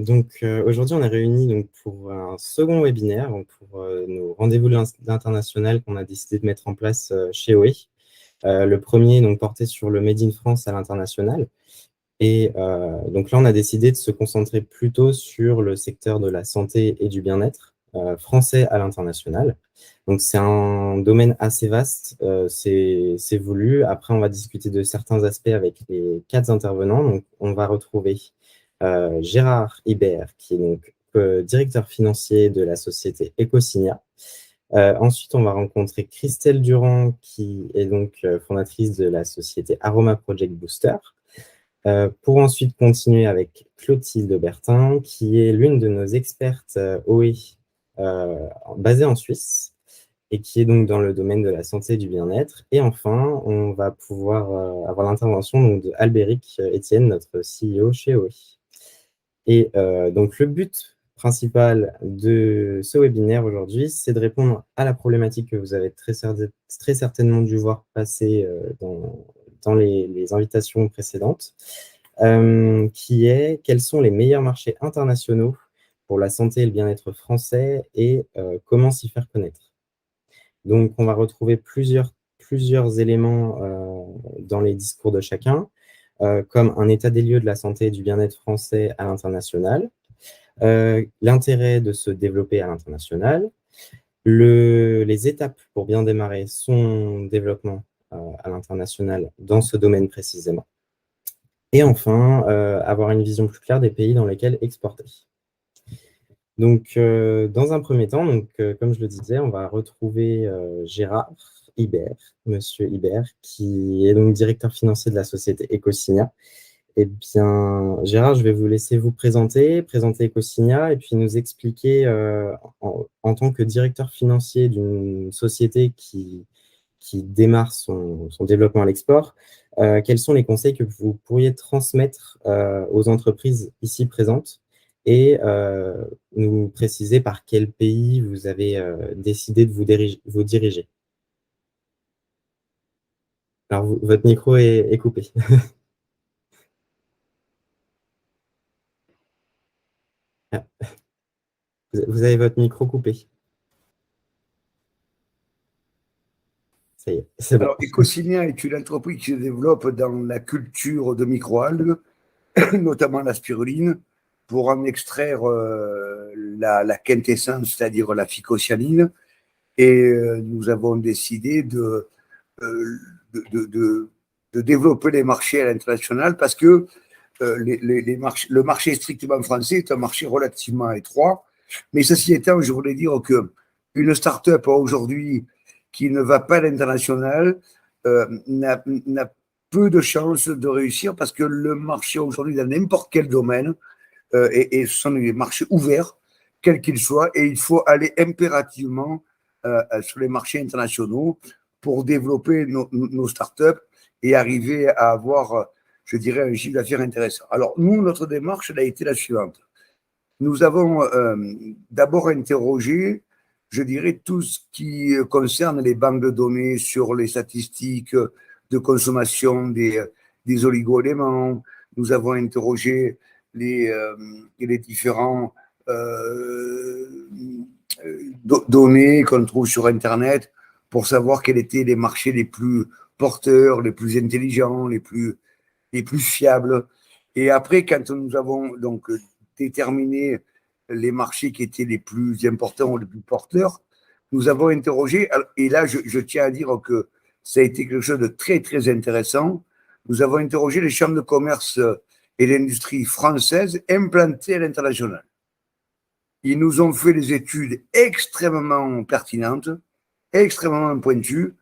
Aujourd'hui, on est réunis donc, pour un second webinaire, donc, pour nos rendez-vous d'international qu'on a décidé de mettre en place chez OE. Le premier donc, portait sur le Made in France à l'international. Et donc là, on a décidé de se concentrer plutôt sur le secteur de la santé et du bien-être français à l'international. Donc, c'est un domaine assez vaste, c'est voulu. Après, on va discuter de certains aspects avec les 4 intervenants. Donc, on va retrouver Gérard Hibert, qui est donc directeur financier de la société Ecosigna. Ensuite, on va rencontrer Christelle Durand, qui est donc fondatrice de la société Aroma Project Booster. Pour ensuite continuer avec Clotilde Bertin, qui est l'une de nos expertes OE basée en Suisse et qui est donc dans le domaine de la santé et du bien-être. Et enfin, on va pouvoir avoir l'intervention de Albéric Etienne, notre CEO chez OE. Et donc, le but principal de ce webinaire aujourd'hui, c'est de répondre à la problématique que vous avez très certainement dû voir passer dans les invitations précédentes, qui est quels sont les meilleurs marchés internationaux pour la santé et le bien-être français et comment s'y faire connaître. Donc, on va retrouver plusieurs éléments dans les discours de chacun, comme un état des lieux de la santé et du bien-être français à l'international, l'intérêt de se développer à l'international, les étapes pour bien démarrer son développement à l'international dans ce domaine précisément. Et enfin, avoir une vision plus claire des pays dans lesquels exporter. Donc, dans un premier temps, comme je le disais, on va retrouver Gérard Hibert, Monsieur Hibert, qui est donc directeur financier de la société Ecosigna. Eh bien, Gérard, je vais vous laisser vous présenter Ecosigna et puis nous expliquer, en tant que directeur financier d'une société qui démarre son développement à l'export, quels sont les conseils que vous pourriez transmettre aux entreprises ici présentes et nous préciser par quel pays vous avez décidé de vous diriger. Alors, votre micro est coupé. Ah, vous avez votre micro coupé. Ça y est, c'est bon. Alors, Ecosigna est une entreprise qui se développe dans la culture de microalgues, notamment la spiruline, pour en extraire la quintessence, c'est-à-dire la phycocyanine. Et nous avons décidé de développer les marchés à l'international parce que le marché strictement français est un marché relativement étroit. Mais ceci étant, je voulais dire qu'une start-up aujourd'hui qui ne va pas à l'international n'a peu de chances de réussir parce que le marché aujourd'hui, dans n'importe quel domaine, et ce sont des marchés ouverts, quels qu'ils soient, et il faut aller impérativement sur les marchés internationaux pour développer nos startups et arriver à avoir, je dirais, un chiffre d'affaires intéressant. Alors, nous, notre démarche, elle a été la suivante. Nous avons d'abord interrogé, je dirais, tout ce qui concerne les banques de données sur les statistiques de consommation des oligo-éléments. Nous avons interrogé les différents données qu'on trouve sur Internet pour savoir quels étaient les marchés les plus porteurs, les plus intelligents, les plus fiables. Et après, quand nous avons donc déterminé les marchés qui étaient les plus importants ou les plus porteurs, nous avons interrogé, et là je tiens à dire que ça a été quelque chose de très très intéressant, nous avons interrogé les chambres de commerce et l'industrie française implantées à l'international. Ils nous ont fait des études extrêmement pertinentes, extrêmement pointues,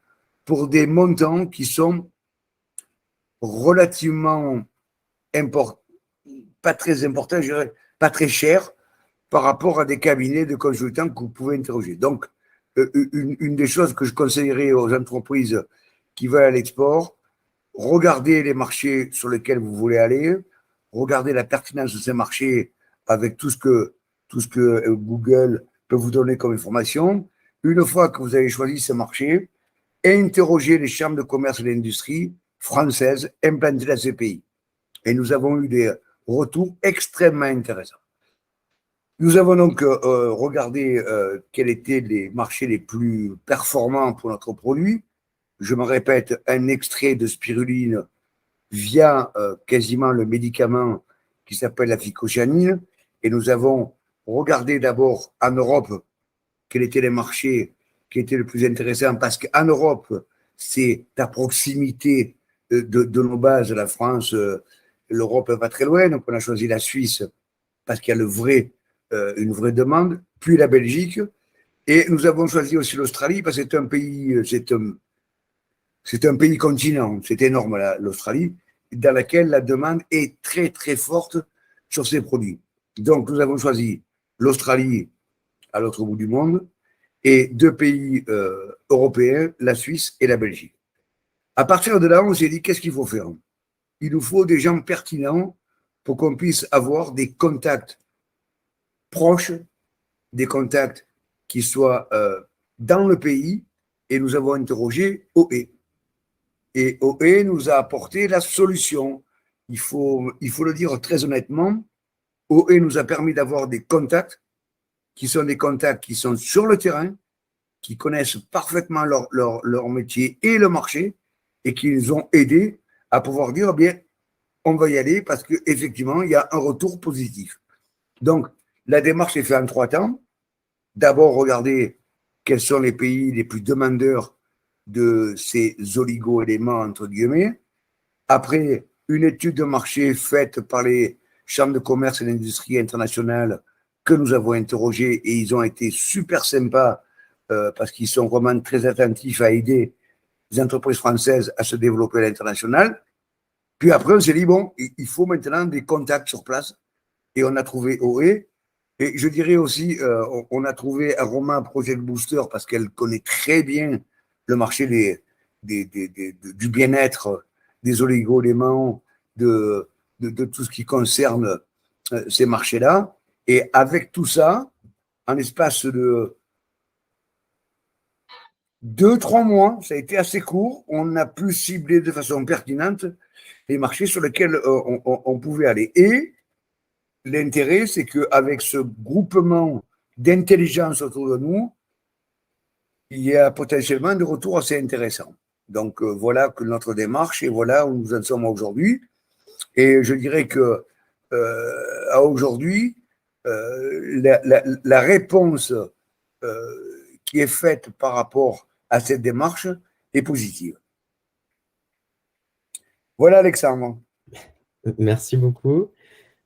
pour des montants qui sont relativement pas très importants, je dirais, pas très chers par rapport à des cabinets de consultants que vous pouvez interroger. Donc, une des choses que je conseillerais aux entreprises qui veulent à l'export, regardez les marchés sur lesquels vous voulez aller, regardez la pertinence de ces marchés avec tout ce que Google peut vous donner comme information. Une fois que vous avez choisi ces marchés, interrogez les chambres de commerce et d'industrie françaises implantées dans ces pays. Et nous avons eu des retours extrêmement intéressants. Nous avons donc regardé quels étaient les marchés les plus performants pour notre produit. Je me répète, un extrait de spiruline via quasiment le médicament qui s'appelle la phycocyanine. Et nous avons regardé d'abord en Europe quels étaient les marchés qui étaient le plus intéressants, parce qu'en Europe, c'est à proximité de nos bases, la France, l'Europe n'est pas très loin, donc on a choisi la Suisse parce qu'il y a une vraie demande, puis la Belgique, et nous avons choisi aussi l'Australie parce que c'est un pays continent, c'est énorme l'Australie, dans laquelle la demande est très très forte sur ces produits. Donc nous avons choisi l'Australie à l'autre bout du monde et 2 pays européens, la Suisse et la Belgique. À partir de là, on s'est dit qu'est-ce qu'il faut faire? Il nous faut des gens pertinents pour qu'on puisse avoir des contacts proches, des contacts qui soient dans le pays, et nous avons interrogé OE. Et OE nous a apporté la solution. Il faut le dire très honnêtement, OE nous a permis d'avoir des contacts qui sont sur le terrain, qui connaissent parfaitement leur métier et le marché, et qui nous ont aidés à pouvoir dire, bien, on va y aller parce qu'effectivement, il y a un retour positif. Donc, la démarche est faite en 3 temps. D'abord, regarder quels sont les pays les plus demandeurs de ces oligo-éléments, entre guillemets. Après, une étude de marché faite par les chambres de commerce et d'industrie internationales que nous avons interrogées, et ils ont été super sympas parce qu'ils sont vraiment très attentifs à aider les entreprises françaises à se développer à l'international. Puis après, on s'est dit, bon, il faut maintenant des contacts sur place, et on a trouvé OE. Et je dirais aussi, on a trouvé Aroma Project Booster parce qu'elle connaît très bien le marché du bien-être, des oligo-éléments, de tout ce qui concerne ces marchés-là. Et avec tout ça, en l'espace de 2-3 mois, ça a été assez court, on a pu cibler de façon pertinente les marchés sur lesquels on pouvait aller. Et l'intérêt, c'est qu'avec ce groupement d'intelligence autour de nous, il y a potentiellement des retours assez intéressants. Donc voilà que notre démarche, et voilà où nous en sommes aujourd'hui. Et je dirais que à aujourd'hui, la réponse qui est faite par rapport à cette démarche est positive. Voilà, Alexandre. Merci beaucoup.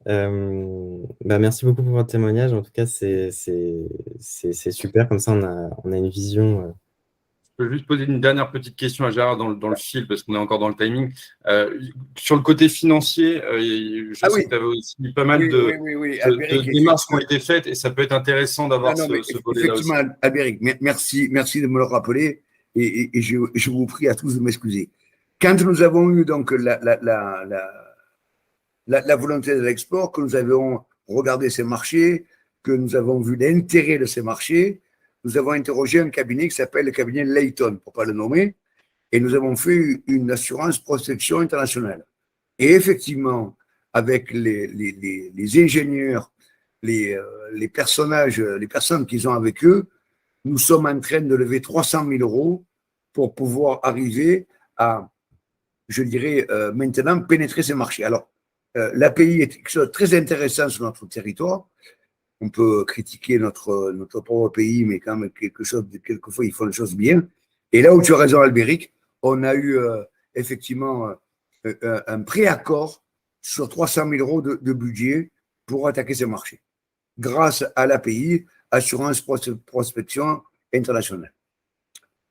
Merci beaucoup pour votre témoignage. En tout cas, c'est super. Comme ça, on a une vision. Je peux juste poser une dernière petite question à Gérard dans le fil, parce qu'on est encore dans le timing. Sur le côté financier, je sais que tu avais aussi pas mal de démarches qui ont été faites, et ça peut être intéressant d'avoir ce volet-là aussi. Effectivement, Albéric, merci de me le rappeler, et je vous prie à tous de m'excuser. Quand nous avons eu donc la volonté de l'export, que nous avons regardé ces marchés, que nous avons vu l'intérêt de ces marchés, nous avons interrogé un cabinet qui s'appelle le cabinet Layton, pour ne pas le nommer, et nous avons fait une assurance protection internationale. Et effectivement, avec les ingénieurs, les personnes qu'ils ont avec eux, nous sommes en train de lever 300 000 € pour pouvoir arriver à, je dirais, maintenant pénétrer ces marchés. Alors, l'API est quelque chose de très intéressant sur notre territoire. On peut critiquer notre propre pays, mais quand même, quelquefois, ils font les choses bien. Et là où tu as raison, Albéric, on a eu effectivement un préaccord sur 300 000 € de budget pour attaquer ces marchés, grâce à l'API, Assurance Prospection Internationale.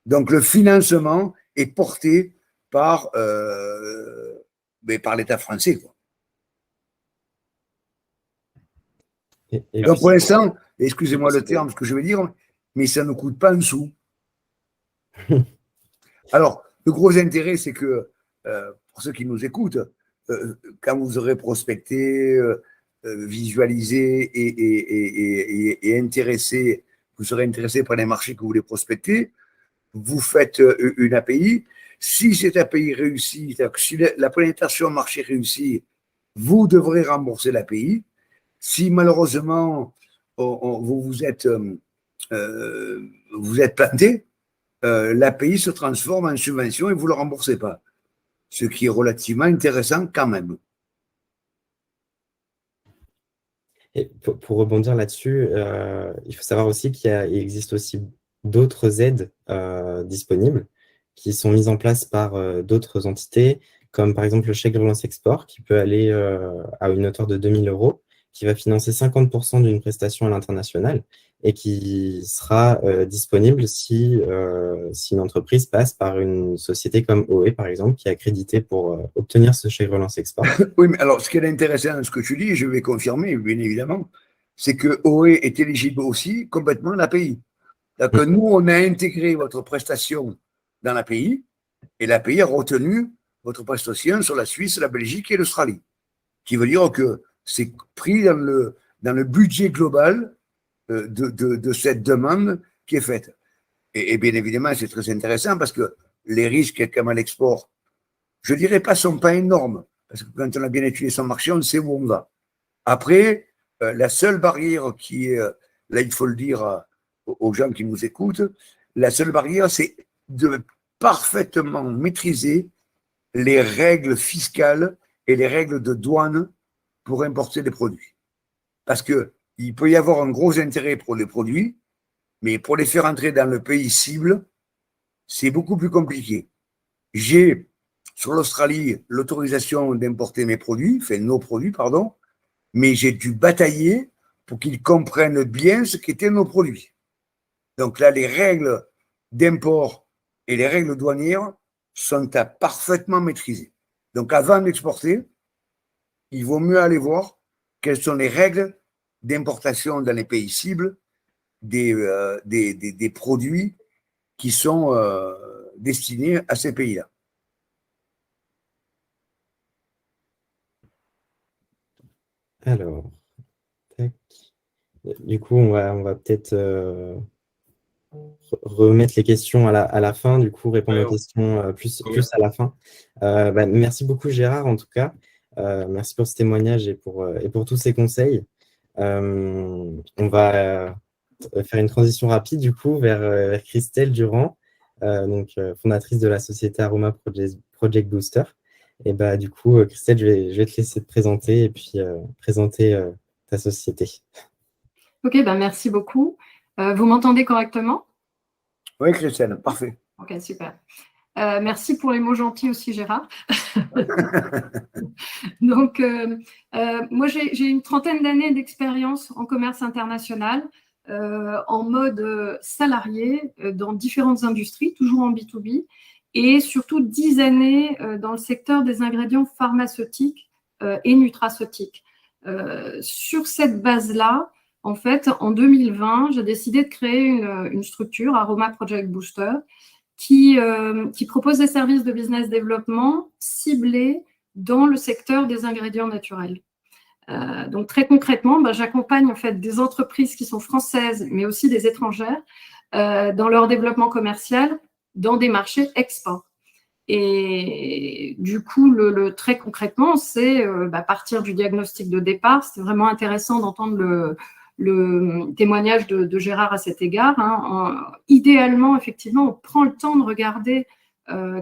Donc, le financement est porté par l'État français, quoi. Donc, pour l'instant, excusez-moi le terme, ce que je vais dire, mais ça ne coûte pas un sou. Alors, le gros intérêt, c'est que, pour ceux qui nous écoutent, quand vous aurez prospecté, visualisé et intéressé, vous serez intéressé par les marchés que vous voulez prospecter, vous faites une API. Si cette API réussit, si la pénétration marché réussit, vous devrez rembourser l'API. Si malheureusement, vous vous êtes planté, l'API se transforme en subvention et vous ne le remboursez pas. Ce qui est relativement intéressant quand même. Et pour rebondir là-dessus, il faut savoir aussi qu'il existe aussi d'autres aides disponibles qui sont mises en place par d'autres entités, comme par exemple le chèque de relance export, qui peut aller à une hauteur de 2 000 €, qui va financer 50% d'une prestation à l'international et qui sera disponible si une entreprise passe par une société comme OE, par exemple, qui est accréditée pour obtenir ce chèque de relance export. Oui, mais alors, ce qui est intéressant dans ce que tu dis, je vais confirmer, bien évidemment, c'est que OE est éligible aussi complètement à l'API. C'est-à-dire que nous, on a intégré votre prestation dans l'API et l'API a retenu votre prestation sur la Suisse, la Belgique et l'Australie. Qui veut dire que c'est pris dans le budget global de cette demande qui est faite. Et bien évidemment, c'est très intéressant parce que les risques comme à l'export, je ne dirais pas, ne sont pas énormes. Parce que quand on a bien étudié son marché, on sait où on va. Après, la seule barrière qui est, là il faut le dire aux gens qui nous écoutent, la seule barrière, c'est de parfaitement maîtriser les règles fiscales et les règles de douane pour importer des produits. Parce qu'il peut y avoir un gros intérêt pour les produits, mais pour les faire entrer dans le pays cible, c'est beaucoup plus compliqué. J'ai sur l'Australie l'autorisation d'importer mes produits, enfin nos produits, pardon, mais j'ai dû batailler pour qu'ils comprennent bien ce qu'étaient nos produits. Donc là, les règles d'import et les règles douanières sont à parfaitement maîtriser. Donc avant d'exporter, il vaut mieux aller voir quelles sont les règles d'importation dans les pays cibles des produits qui sont destinés à ces pays-là. Alors, tac. Du coup, on va peut-être remettre les questions à la fin, du coup, répondre aux questions plus à la fin. Merci beaucoup, Gérard, en tout cas. Merci pour ce témoignage et pour tous ces conseils. On va faire une transition rapide, du coup, vers Christelle Durand, fondatrice de la société Aroma Project Booster. Et du coup, Christelle, je vais te laisser te présenter et puis présenter ta société. Ok, merci beaucoup. Vous m'entendez correctement? Oui, Christelle, parfait. Ok, super. Merci pour les mots gentils aussi, Gérard. Donc, moi, j'ai une trentaine d'années d'expérience en commerce international, en mode salarié, dans différentes industries, toujours en B2B, et surtout 10 années dans le secteur des ingrédients pharmaceutiques et nutraceutiques. Sur cette base-là, en fait, en 2020, j'ai décidé de créer une structure, Aroma Project Booster, qui propose des services de business développement ciblés dans le secteur des ingrédients naturels. Donc, très concrètement, j'accompagne en fait des entreprises qui sont françaises, mais aussi des étrangères, dans leur développement commercial dans des marchés export. Et du coup, très concrètement, c'est partir du diagnostic de départ. C'est vraiment intéressant d'entendre le témoignage de Gérard à cet égard. Idéalement, effectivement, on prend le temps de regarder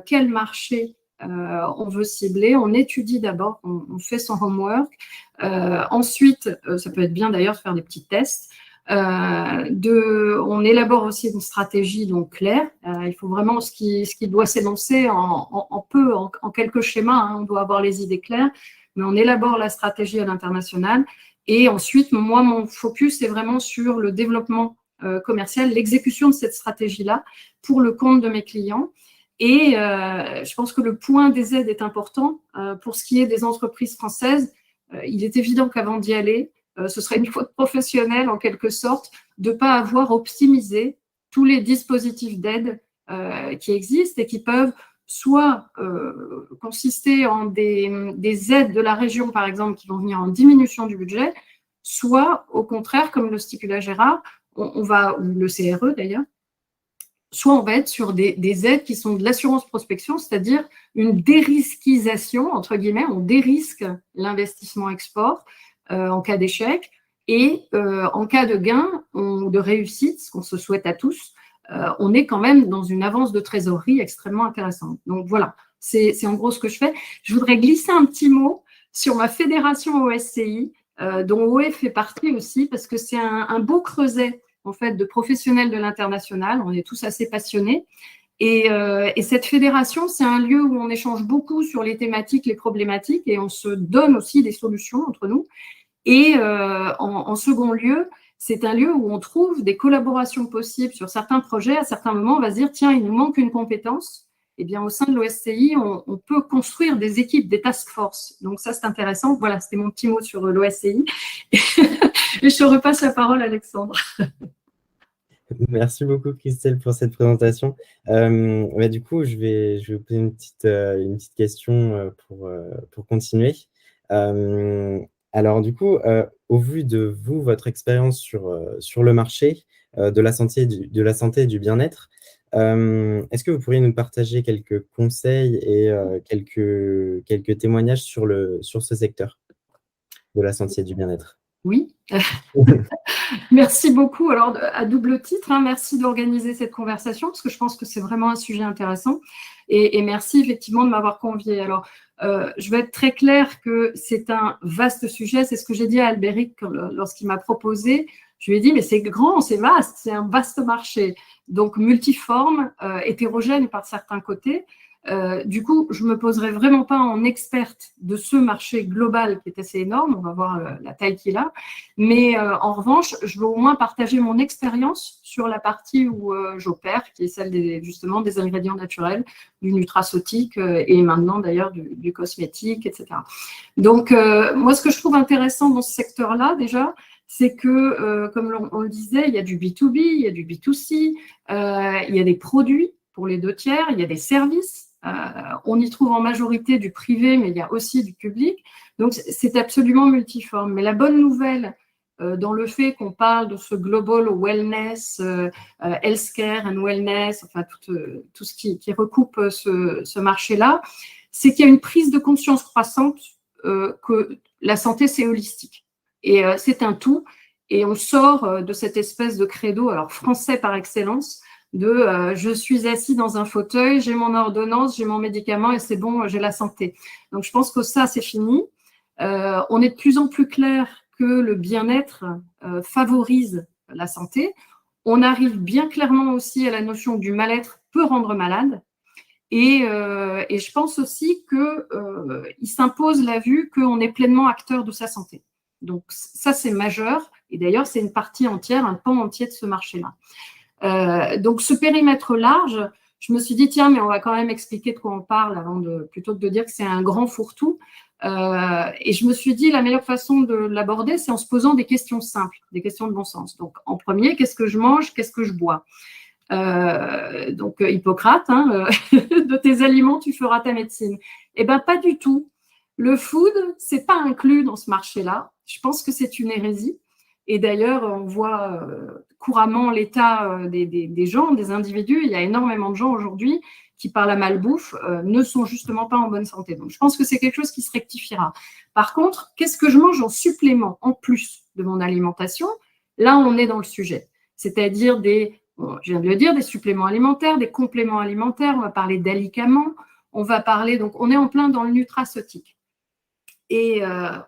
quel marché on veut cibler. On étudie d'abord, on fait son homework. Ensuite, ça peut être bien d'ailleurs de faire des petits tests. On élabore aussi une stratégie donc claire. Il faut vraiment ce qui doit s'énoncer en quelques schémas. On doit avoir les idées claires, mais on élabore la stratégie à l'international. Et ensuite, moi, mon focus est vraiment sur le développement commercial, l'exécution de cette stratégie-là pour le compte de mes clients. Et je pense que le point des aides est important. Pour ce qui est des entreprises françaises, il est évident qu'avant d'y aller, ce serait une faute professionnelle en quelque sorte de ne pas avoir optimisé tous les dispositifs d'aide qui existent et qui peuvent soit consister en des aides de la région, par exemple, qui vont venir en diminution du budget, soit au contraire, comme le stipulait Gérard, on va, ou le CRE d'ailleurs, soit on va être sur des aides qui sont de l'assurance prospection, c'est-à-dire une dérisquisation, entre guillemets, on dérisque l'investissement export en cas d'échec, Et en cas de gain, de réussite, ce qu'on se souhaite à tous, on est quand même dans une avance de trésorerie extrêmement intéressante. Donc voilà, c'est en gros ce que je fais. Je voudrais glisser un petit mot sur ma fédération OSCI, dont OE fait partie aussi, parce que c'est un beau creuset en fait, de professionnels de l'international. On est tous assez passionnés. Et cette fédération, c'est un lieu où on échange beaucoup sur les thématiques, les problématiques, et on se donne aussi des solutions entre nous. Et en second lieu, c'est un lieu où on trouve des collaborations possibles sur certains projets. À certains moments, on va se dire, tiens, il nous manque une compétence. Eh bien, au sein de l'OSCI, on peut construire des équipes, des task force. Donc ça, c'est intéressant. Voilà, c'était mon petit mot sur l'OSCI. Et je repasse la parole à Alexandre. Merci beaucoup, Christelle, pour cette présentation. Du coup, je vais vous poser une petite question pour continuer. Alors, du coup, au vu de vous, votre expérience sur le marché de la santé et du bien-être, est-ce que vous pourriez nous partager quelques conseils et quelques témoignages sur ce secteur de la santé et du bien-être? Oui. Merci beaucoup. Alors, à double titre, merci d'organiser cette conversation parce que je pense que c'est vraiment un sujet intéressant. Et merci effectivement de m'avoir conviée. Alors, je vais être très claire que c'est un vaste sujet. C'est ce que j'ai dit à Albéric lorsqu'il m'a proposé. Je lui ai dit, mais c'est grand, c'est vaste, c'est un vaste marché. Donc, multiforme, hétérogène par certains côtés. Du coup, je ne me poserai vraiment pas en experte de ce marché global qui est assez énorme. On va voir la taille qu'il a. Mais en revanche, je veux au moins partager mon expérience sur la partie où j'opère, qui est celle justement des ingrédients naturels, du nutraceutique et maintenant d'ailleurs du cosmétique, etc. Donc, moi, ce que je trouve intéressant dans ce secteur-là, déjà, c'est que, comme on le disait, il y a du B2B, il y a du B2C, il y a des produits pour les deux tiers, il y a des services. On y trouve en majorité du privé, mais il y a aussi du public. Donc, c'est absolument multiforme. Mais la bonne nouvelle dans le fait qu'on parle de ce global wellness, healthcare and wellness, enfin tout ce qui recoupe ce marché-là, c'est qu'il y a une prise de conscience croissante que la santé, c'est holistique. Et c'est un tout. Et on sort de cette espèce de credo, alors français par excellence, je suis assis dans un fauteuil, j'ai mon ordonnance, j'ai mon médicament et c'est bon, j'ai la santé. Donc, je pense que ça, c'est fini. On est de plus en plus clair que le bien-être favorise la santé. On arrive bien clairement aussi à la notion du mal-être peut rendre malade. Et je pense aussi qu'il s'impose la vue qu'on est pleinement acteur de sa santé. Donc, ça, c'est majeur. Et d'ailleurs, c'est une partie entière, un pan entier de ce marché-là. Donc, ce périmètre large, je me suis dit, tiens, mais on va quand même expliquer de quoi on parle plutôt que de dire que c'est un grand fourre-tout. Et je me suis dit, la meilleure façon de l'aborder, c'est en se posant des questions simples, des questions de bon sens. Donc, en premier, qu'est-ce que je mange, qu'est-ce que je bois? Donc, Hippocrate, de tes aliments, tu feras ta médecine. Eh bien, pas du tout. Le food, c'est pas inclus dans ce marché-là. Je pense que c'est une hérésie. Et d'ailleurs, on voit couramment l'état des gens, des individus. Il y a énormément de gens aujourd'hui qui, par la malbouffe, ne sont justement pas en bonne santé. Donc, je pense que c'est quelque chose qui se rectifiera. Par contre, qu'est-ce que je mange en supplément, en plus de mon alimentation? Là, on est dans le sujet. C'est-à-dire je viens de le dire, des suppléments alimentaires, des compléments alimentaires. On va parler d'alicaments. On va parler, donc, on est en plein dans le nutraceutique. Et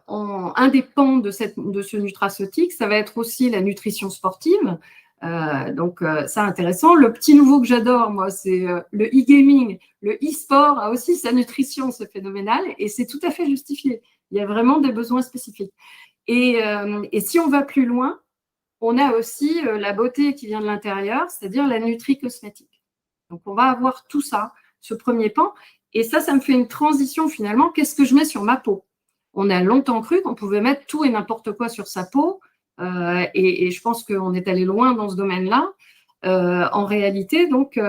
indépendant de ce nutraceutique, ça va être aussi la nutrition sportive. Donc, ça, intéressant. Le petit nouveau que j'adore, moi, c'est le e-gaming. Le e-sport a aussi sa nutrition, c'est phénoménal. Et c'est tout à fait justifié. Il y a vraiment des besoins spécifiques. Et si on va plus loin, on a aussi la beauté qui vient de l'intérieur, c'est-à-dire la nutri-cosmétique. Donc, on va avoir tout ça, ce premier pan. Et ça me fait une transition finalement. Qu'est-ce que je mets sur ma peau? On a longtemps cru qu'on pouvait mettre tout et n'importe quoi sur sa peau. Et je pense qu'on est allé loin dans ce domaine-là. En réalité, donc,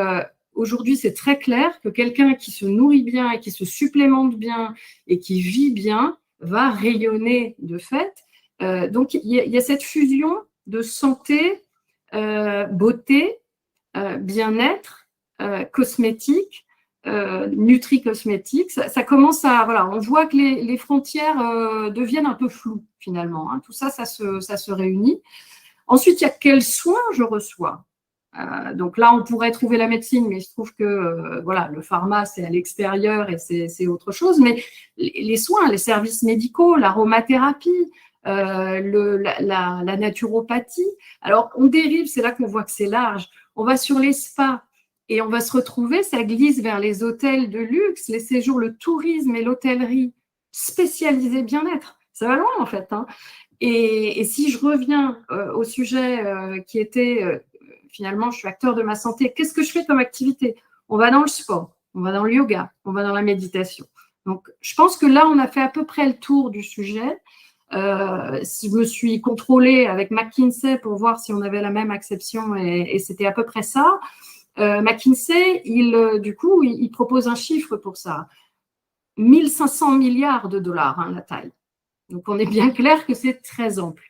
aujourd'hui, c'est très clair que quelqu'un qui se nourrit bien et qui se supplémente bien et qui vit bien va rayonner de fait. Donc, il y a cette fusion de santé, beauté, bien-être, cosmétique, nutri-cosmétique, ça commence à… Voilà, on voit que les frontières deviennent un peu floues, finalement. Hein. Tout ça, ça se réunit. Ensuite, il y a quels soins je reçois. Donc là, on pourrait trouver la médecine, mais je trouve que voilà, le pharma, c'est à l'extérieur et c'est autre chose. Mais les soins, les services médicaux, l'aromathérapie, la naturopathie. Alors, on dérive, c'est là qu'on voit que c'est large. On va sur les spas et on va se retrouver, ça glisse vers les hôtels de luxe, les séjours, le tourisme et l'hôtellerie spécialisés bien-être. Ça va loin, en fait. Hein. Et si je reviens au sujet qui était… finalement, je suis acteur de ma santé. Qu'est-ce que je fais comme activité? On va dans le sport, on va dans le yoga, on va dans la méditation. Donc, je pense que là, on a fait à peu près le tour du sujet. Je me suis contrôlée avec McKinsey pour voir si on avait la même acception et c'était à peu près ça. McKinsey, du coup, il propose un chiffre pour ça. 1500 milliards de dollars, hein, la taille. Donc, on est bien clair que c'est très ample.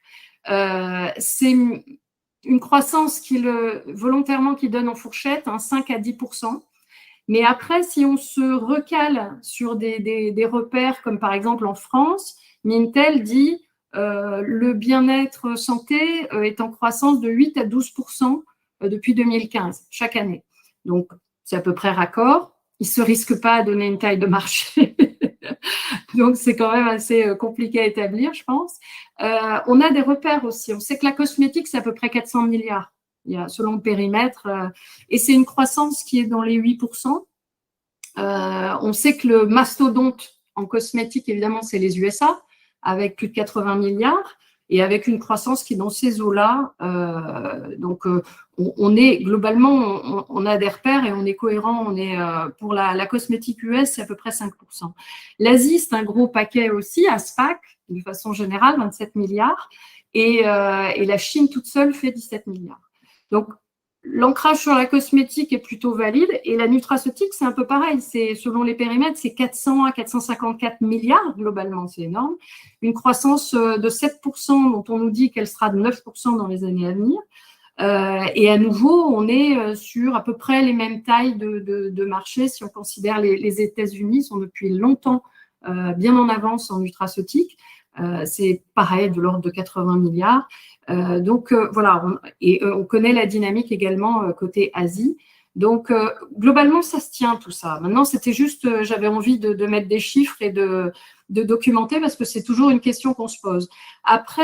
C'est une croissance volontairement qui donne en fourchette, 5 à 10%. Mais après, si on se recale sur des repères, comme par exemple en France, Mintel dit le bien-être santé est en croissance de 8 à 12% depuis 2015, chaque année. Donc, c'est à peu près raccord. Ils ne se risquent pas à donner une taille de marché. Donc, c'est quand même assez compliqué à établir, je pense. On a des repères aussi. On sait que la cosmétique, c'est à peu près 400 milliards, selon le périmètre. Et c'est une croissance qui est dans les 8%. On sait que le mastodonte en cosmétique, évidemment, c'est les USA, avec plus de 80 milliards. Et avec une croissance qui est dans ces eaux-là. Donc, on est globalement, on a des repères et on est cohérent. On est pour la cosmétique US, c'est à peu près 5%. L'Asie, c'est un gros paquet aussi, ASPAC, de façon générale, 27 milliards. Et la Chine toute seule fait 17 milliards. Donc, l'ancrage sur la cosmétique est plutôt valide et la nutraceutique, c'est un peu pareil. C'est, selon les périmètres, c'est 400 à 454 milliards globalement, c'est énorme. Une croissance de 7% dont on nous dit qu'elle sera de 9% dans les années à venir. Et à nouveau, on est sur à peu près les mêmes tailles de marché si on considère les États-Unis sont depuis longtemps bien en avance en nutraceutique. C'est pareil, de l'ordre de 80 milliards. Donc, voilà, on connaît la dynamique également côté Asie. Donc, globalement, ça se tient tout ça. Maintenant, c'était juste, j'avais envie de mettre des chiffres et de documenter parce que c'est toujours une question qu'on se pose. Après,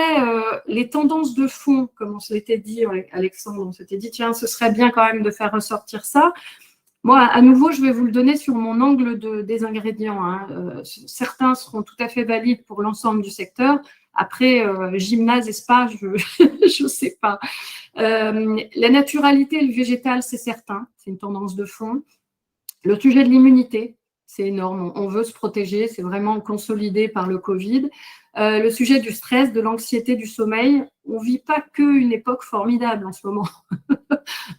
les tendances de fond, comme on s'était dit, Alexandre, on s'était dit, tiens, ce serait bien quand même de faire ressortir ça. Moi, à nouveau, je vais vous le donner sur mon angle des ingrédients. Hein. Certains seront tout à fait valides pour l'ensemble du secteur. Après, gymnase et spa, je ne sais pas. La naturalité et le végétal, c'est certain. C'est une tendance de fond. Le sujet de l'immunité, c'est énorme. On veut se protéger. C'est vraiment consolidé par le Covid. Le sujet du stress, de l'anxiété, du sommeil. On ne vit pas qu'une époque formidable en ce moment.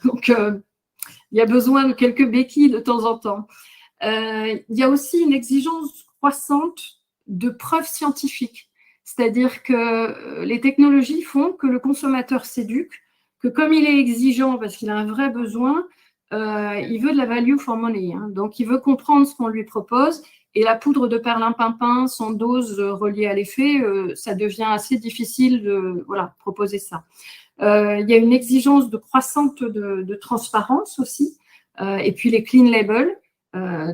Donc, il y a besoin de quelques béquilles de temps en temps. Il y a aussi une exigence croissante de preuves scientifiques. C'est-à-dire que les technologies font que le consommateur s'éduque, que comme il est exigeant parce qu'il a un vrai besoin, il veut de la value for money. Hein. Donc, il veut comprendre ce qu'on lui propose. Et la poudre de perlimpinpin sans dose reliée à l'effet, ça devient assez difficile de proposer ça. Il y a une exigence croissante de transparence aussi. Et puis, les clean labels.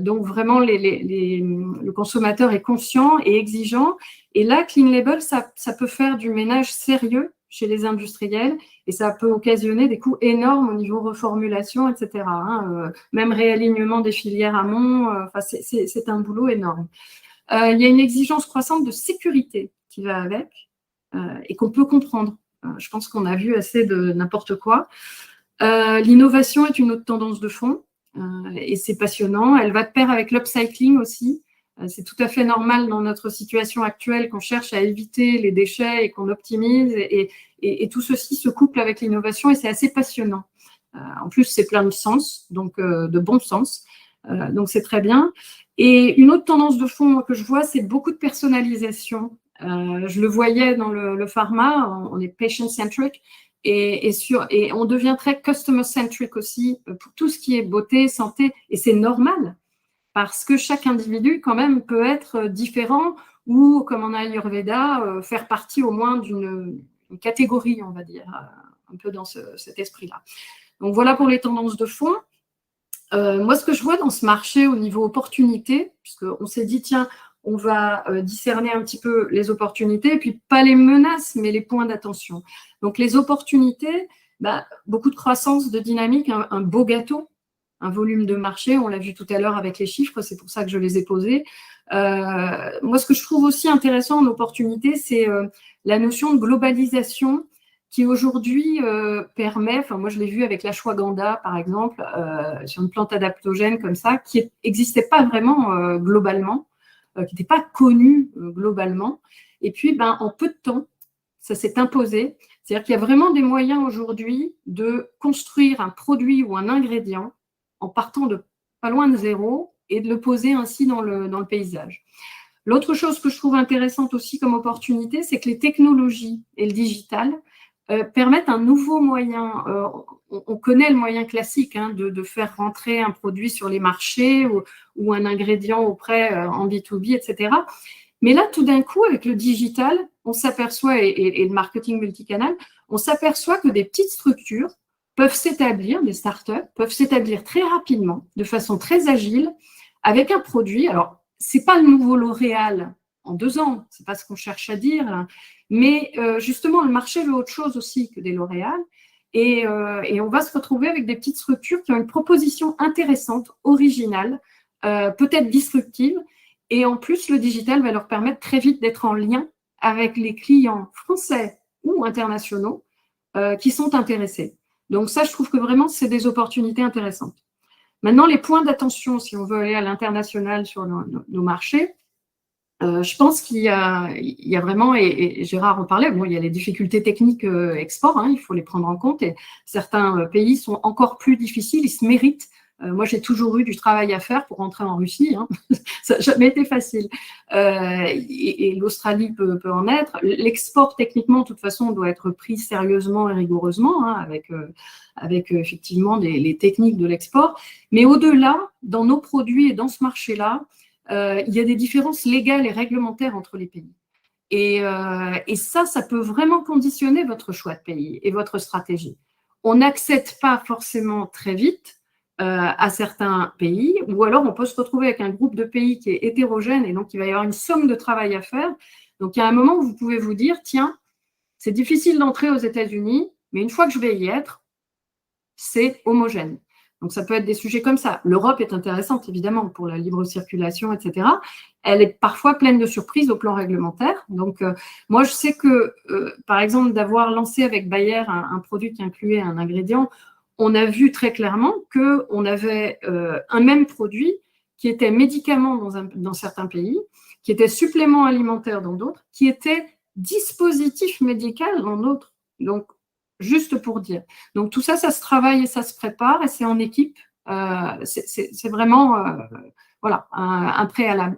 Donc, vraiment, le consommateur est conscient et exigeant. Et là, Clean Label, ça peut faire du ménage sérieux chez les industriels et ça peut occasionner des coûts énormes au niveau reformulation, etc. Hein, même réalignement des filières amont, c'est un boulot énorme. Il y a une exigence croissante de sécurité qui va avec et qu'on peut comprendre. Je pense qu'on a vu assez de n'importe quoi. L'innovation est une autre tendance de fond. Et c'est passionnant. Elle va de pair avec l'upcycling aussi. C'est tout à fait normal dans notre situation actuelle qu'on cherche à éviter les déchets et qu'on optimise. Et tout ceci se couple avec l'innovation et c'est assez passionnant. En plus, c'est plein de sens, donc de bon sens. Donc, c'est très bien. Et une autre tendance de fond que je vois, c'est beaucoup de personnalisation. Je le voyais dans le pharma, on est patient-centric. Et on devient très customer-centric aussi pour tout ce qui est beauté, santé, et c'est normal. parce que chaque individu, quand même, peut être différent ou, comme en Ayurveda, faire partie au moins d'une catégorie, on va dire, un peu dans cet esprit-là. Donc, voilà pour les tendances de fond. Moi, ce que je vois dans ce marché au niveau opportunité, puisqu'on s'est dit, tiens, on va discerner un petit peu les opportunités, et puis pas les menaces, mais les points d'attention. Donc, les opportunités, beaucoup de croissance, de dynamique, un beau gâteau, un volume de marché, on l'a vu tout à l'heure avec les chiffres, c'est pour ça que je les ai posés. Moi, ce que je trouve aussi intéressant en opportunité, c'est la notion de globalisation qui aujourd'hui permet, enfin moi je l'ai vu avec l'ashwagandha par exemple, sur une plante adaptogène comme ça, qui n'existait pas vraiment globalement, qui n'était pas connue globalement. Et puis, en peu de temps, ça s'est imposé. C'est-à-dire qu'il y a vraiment des moyens aujourd'hui de construire un produit ou un ingrédient en partant de pas loin de zéro et de le poser ainsi dans le paysage. L'autre chose que je trouve intéressante aussi comme opportunité, c'est que les technologies et le digital permettent un nouveau moyen. On connaît le moyen classique de faire rentrer un produit sur les marchés ou un ingrédient auprès en B2B, etc. Mais là, tout d'un coup, avec le digital, on s'aperçoit, et le marketing multicanal, on s'aperçoit que des petites structures peuvent s'établir, des startups peuvent s'établir très rapidement, de façon très agile, avec un produit. Alors, ce n'est pas le nouveau L'Oréal en 2 ans, ce n'est pas ce qu'on cherche à dire, mais justement, le marché veut autre chose aussi que des L'Oréal. Et on va se retrouver avec des petites structures qui ont une proposition intéressante, originale, peut-être disruptive. Et en plus, le digital va leur permettre très vite d'être en lien avec les clients français ou internationaux qui sont intéressés. Donc ça, je trouve que vraiment, c'est des opportunités intéressantes. Maintenant, les points d'attention, si on veut aller à l'international sur nos marchés, je pense qu'il y a vraiment, et Gérard en parlait, il y a les difficultés techniques export, il faut les prendre en compte, et certains pays sont encore plus difficiles, ils se méritent. Moi, j'ai toujours eu du travail à faire pour rentrer en Russie. Ça n'a jamais été facile. Et l'Australie peut en être. L'export, techniquement, de toute façon, doit être pris sérieusement et rigoureusement, avec effectivement les techniques de l'export. Mais au-delà, dans nos produits et dans ce marché-là, il y a des différences légales et réglementaires entre les pays. Et ça peut vraiment conditionner votre choix de pays et votre stratégie. On n'accède pas forcément très vite à certains pays, ou alors on peut se retrouver avec un groupe de pays qui est hétérogène et donc il va y avoir une somme de travail à faire. Donc il y a un moment où vous pouvez vous dire, tiens, c'est difficile d'entrer aux États-Unis, mais une fois que je vais y être, c'est homogène. Donc ça peut être des sujets comme ça. L'Europe est intéressante évidemment pour la libre circulation, etc. Elle est parfois pleine de surprises au plan réglementaire. Donc moi je sais que par exemple d'avoir lancé avec Bayer un produit qui incluait un ingrédient, on a vu très clairement qu'on avait un même produit qui était médicament dans certains pays, qui était supplément alimentaire dans d'autres, qui était dispositif médical dans d'autres. Donc, juste pour dire. Donc, tout ça, ça se travaille et ça se prépare et c'est en équipe. C'est vraiment un préalable.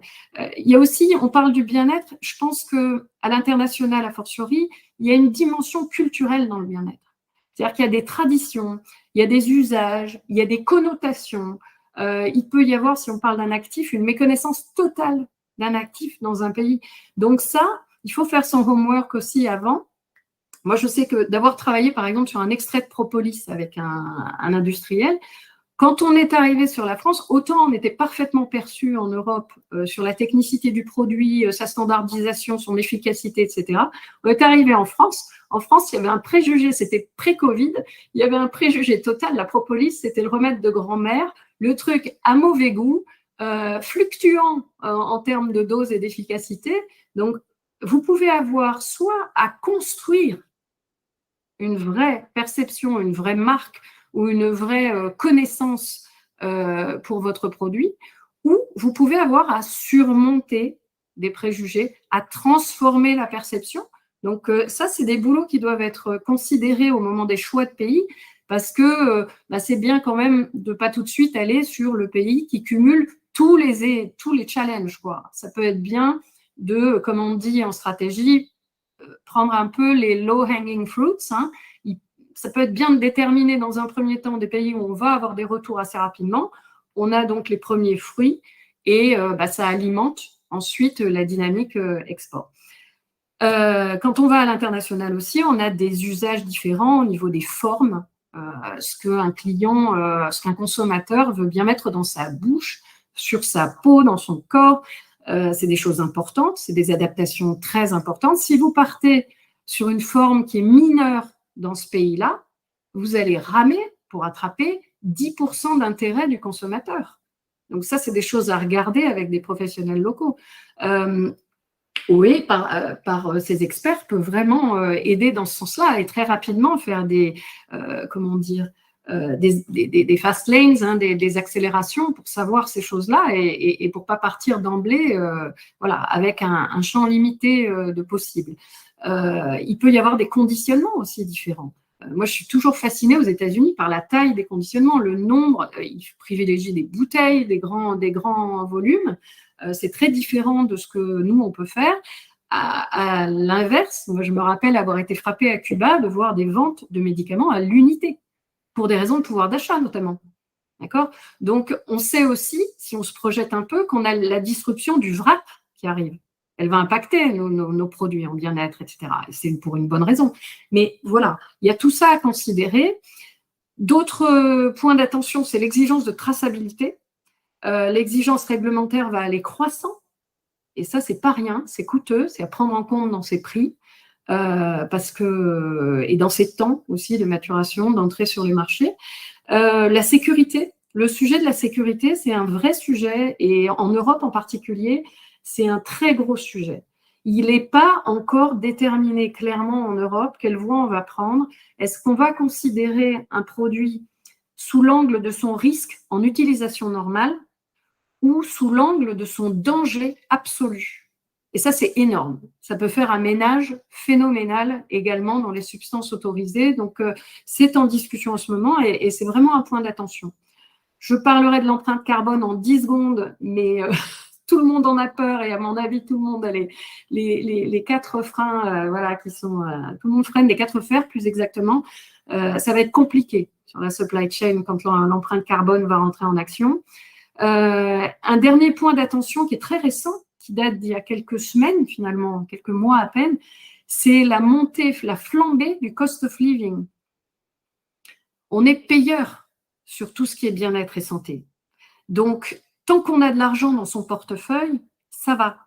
Il y a aussi, on parle du bien-être, je pense qu'à l'international, a fortiori, il y a une dimension culturelle dans le bien-être. C'est-à-dire qu'il y a des traditions, il y a des usages, il y a des connotations. Il peut y avoir, si on parle d'un actif, une méconnaissance totale d'un actif dans un pays. Donc ça, il faut faire son homework aussi avant. Moi, je sais que d'avoir travaillé, par exemple, sur un extrait de propolis avec un industriel, quand on est arrivé sur la France, autant on était parfaitement perçu en Europe sur la technicité du produit, sa standardisation, son efficacité, etc. On est arrivé en France. En France, il y avait un préjugé, c'était pré-Covid, il y avait un préjugé total. La propolis, c'était le remède de grand-mère, le truc à mauvais goût, fluctuant en termes de dose et d'efficacité. Donc, vous pouvez avoir soit à construire une vraie perception, une vraie marque ou une vraie connaissance pour votre produit, ou vous pouvez avoir à surmonter des préjugés, à transformer la perception. Donc ça, c'est des boulots qui doivent être considérés au moment des choix de pays, parce que c'est bien quand même de ne pas tout de suite aller sur le pays qui cumule tous les challenges, quoi. Ça peut être bien de, comme on dit en stratégie, prendre un peu les low-hanging fruits. Ça peut être bien de déterminer dans un premier temps des pays où on va avoir des retours assez rapidement. On a donc les premiers fruits. et ça alimente ensuite la dynamique export. Quand on va à l'international aussi, on a des usages différents au niveau des formes, ce qu'un consommateur veut bien mettre dans sa bouche, sur sa peau, dans son corps. C'est des choses importantes, c'est des adaptations très importantes. Si vous partez sur une forme qui est mineure dans ce pays-là, vous allez ramer pour attraper 10% d'intérêt du consommateur. Donc ça, c'est des choses à regarder avec des professionnels locaux. Oui, par ces experts peuvent vraiment aider dans ce sens-là et très rapidement faire des fast lanes, hein, des accélérations pour savoir ces choses-là et pour pas partir d'emblée avec un champ limité de possibles. Il peut y avoir des conditionnements aussi différents. Moi, je suis toujours fascinée aux États-Unis par la taille des conditionnements, le nombre. Ils privilégient des bouteilles, des grands volumes. C'est très différent de ce que nous, on peut faire. À l'inverse, moi, je me rappelle avoir été frappée à Cuba de voir des ventes de médicaments à l'unité, pour des raisons de pouvoir d'achat notamment. D'accord ? Donc, on sait aussi, si on se projette un peu, qu'on a la disruption du VRAP qui arrive. Elle va impacter nos produits en bien-être, etc. Et c'est pour une bonne raison. Mais voilà, il y a tout ça à considérer. D'autres points d'attention, c'est l'exigence de traçabilité. L'exigence réglementaire va aller croissant. Et ça, c'est pas rien, c'est coûteux, c'est à prendre en compte dans ses prix. Et dans ces temps aussi de maturation, d'entrée sur les marchés. La sécurité, le sujet de la sécurité, c'est un vrai sujet et en Europe en particulier, c'est un très gros sujet. Il n'est pas encore déterminé clairement en Europe quelle voie on va prendre. Est-ce qu'on va considérer un produit sous l'angle de son risque en utilisation normale ou sous l'angle de son danger absolu? Et ça, c'est énorme. Ça peut faire un ménage phénoménal également dans les substances autorisées. Donc, c'est en discussion en ce moment et c'est vraiment un point d'attention. Je parlerai de l'empreinte carbone en 10 secondes, mais tout le monde en a peur et à mon avis, tout le monde a les 4 freins qui sont… tout le monde freine les 4 fers, plus exactement. Ça va être compliqué sur la supply chain quand l'empreinte carbone va rentrer en action. Un dernier point d'attention qui est très récent, qui date d'il y a quelques semaines finalement, quelques mois à peine, c'est la flambée du cost of living. On est payeur sur tout ce qui est bien-être et santé. Donc, tant qu'on a de l'argent dans son portefeuille, ça va.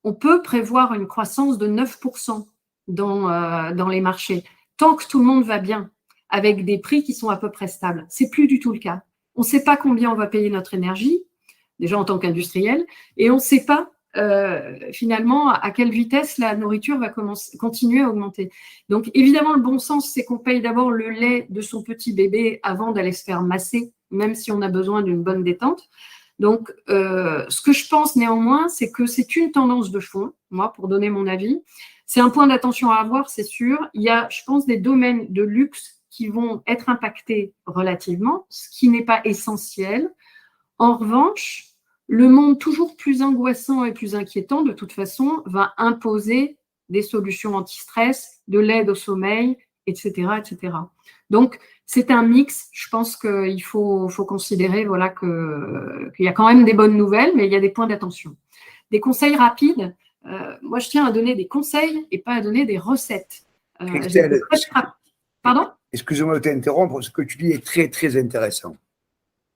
On peut prévoir une croissance de 9% dans les marchés, tant que tout le monde va bien, avec des prix qui sont à peu près stables. C'est plus du tout le cas. On ne sait pas combien on va payer notre énergie, déjà en tant qu'industriel, et on ne sait pas finalement à quelle vitesse la nourriture va continuer à augmenter. Donc évidemment, le bon sens, c'est qu'on paye d'abord le lait de son petit bébé avant d'aller se faire masser, même si on a besoin d'une bonne détente. Donc ce que je pense néanmoins, c'est que c'est une tendance de fond, moi, pour donner mon avis. C'est un point d'attention à avoir, c'est sûr. Il y a, je pense, des domaines de luxe qui vont être impactés relativement, ce qui n'est pas essentiel. En revanche, le monde toujours plus angoissant et plus inquiétant, de toute façon, va imposer des solutions anti-stress, de l'aide au sommeil, etc., etc. Donc, c'est un mix. Je pense qu'il faut considérer qu'il y a quand même des bonnes nouvelles, mais il y a des points d'attention. Des conseils rapides. Moi, je tiens à donner des conseils et pas à donner des recettes. Pardon ? Excusez-moi de t'interrompre, ce que tu dis est très, très intéressant.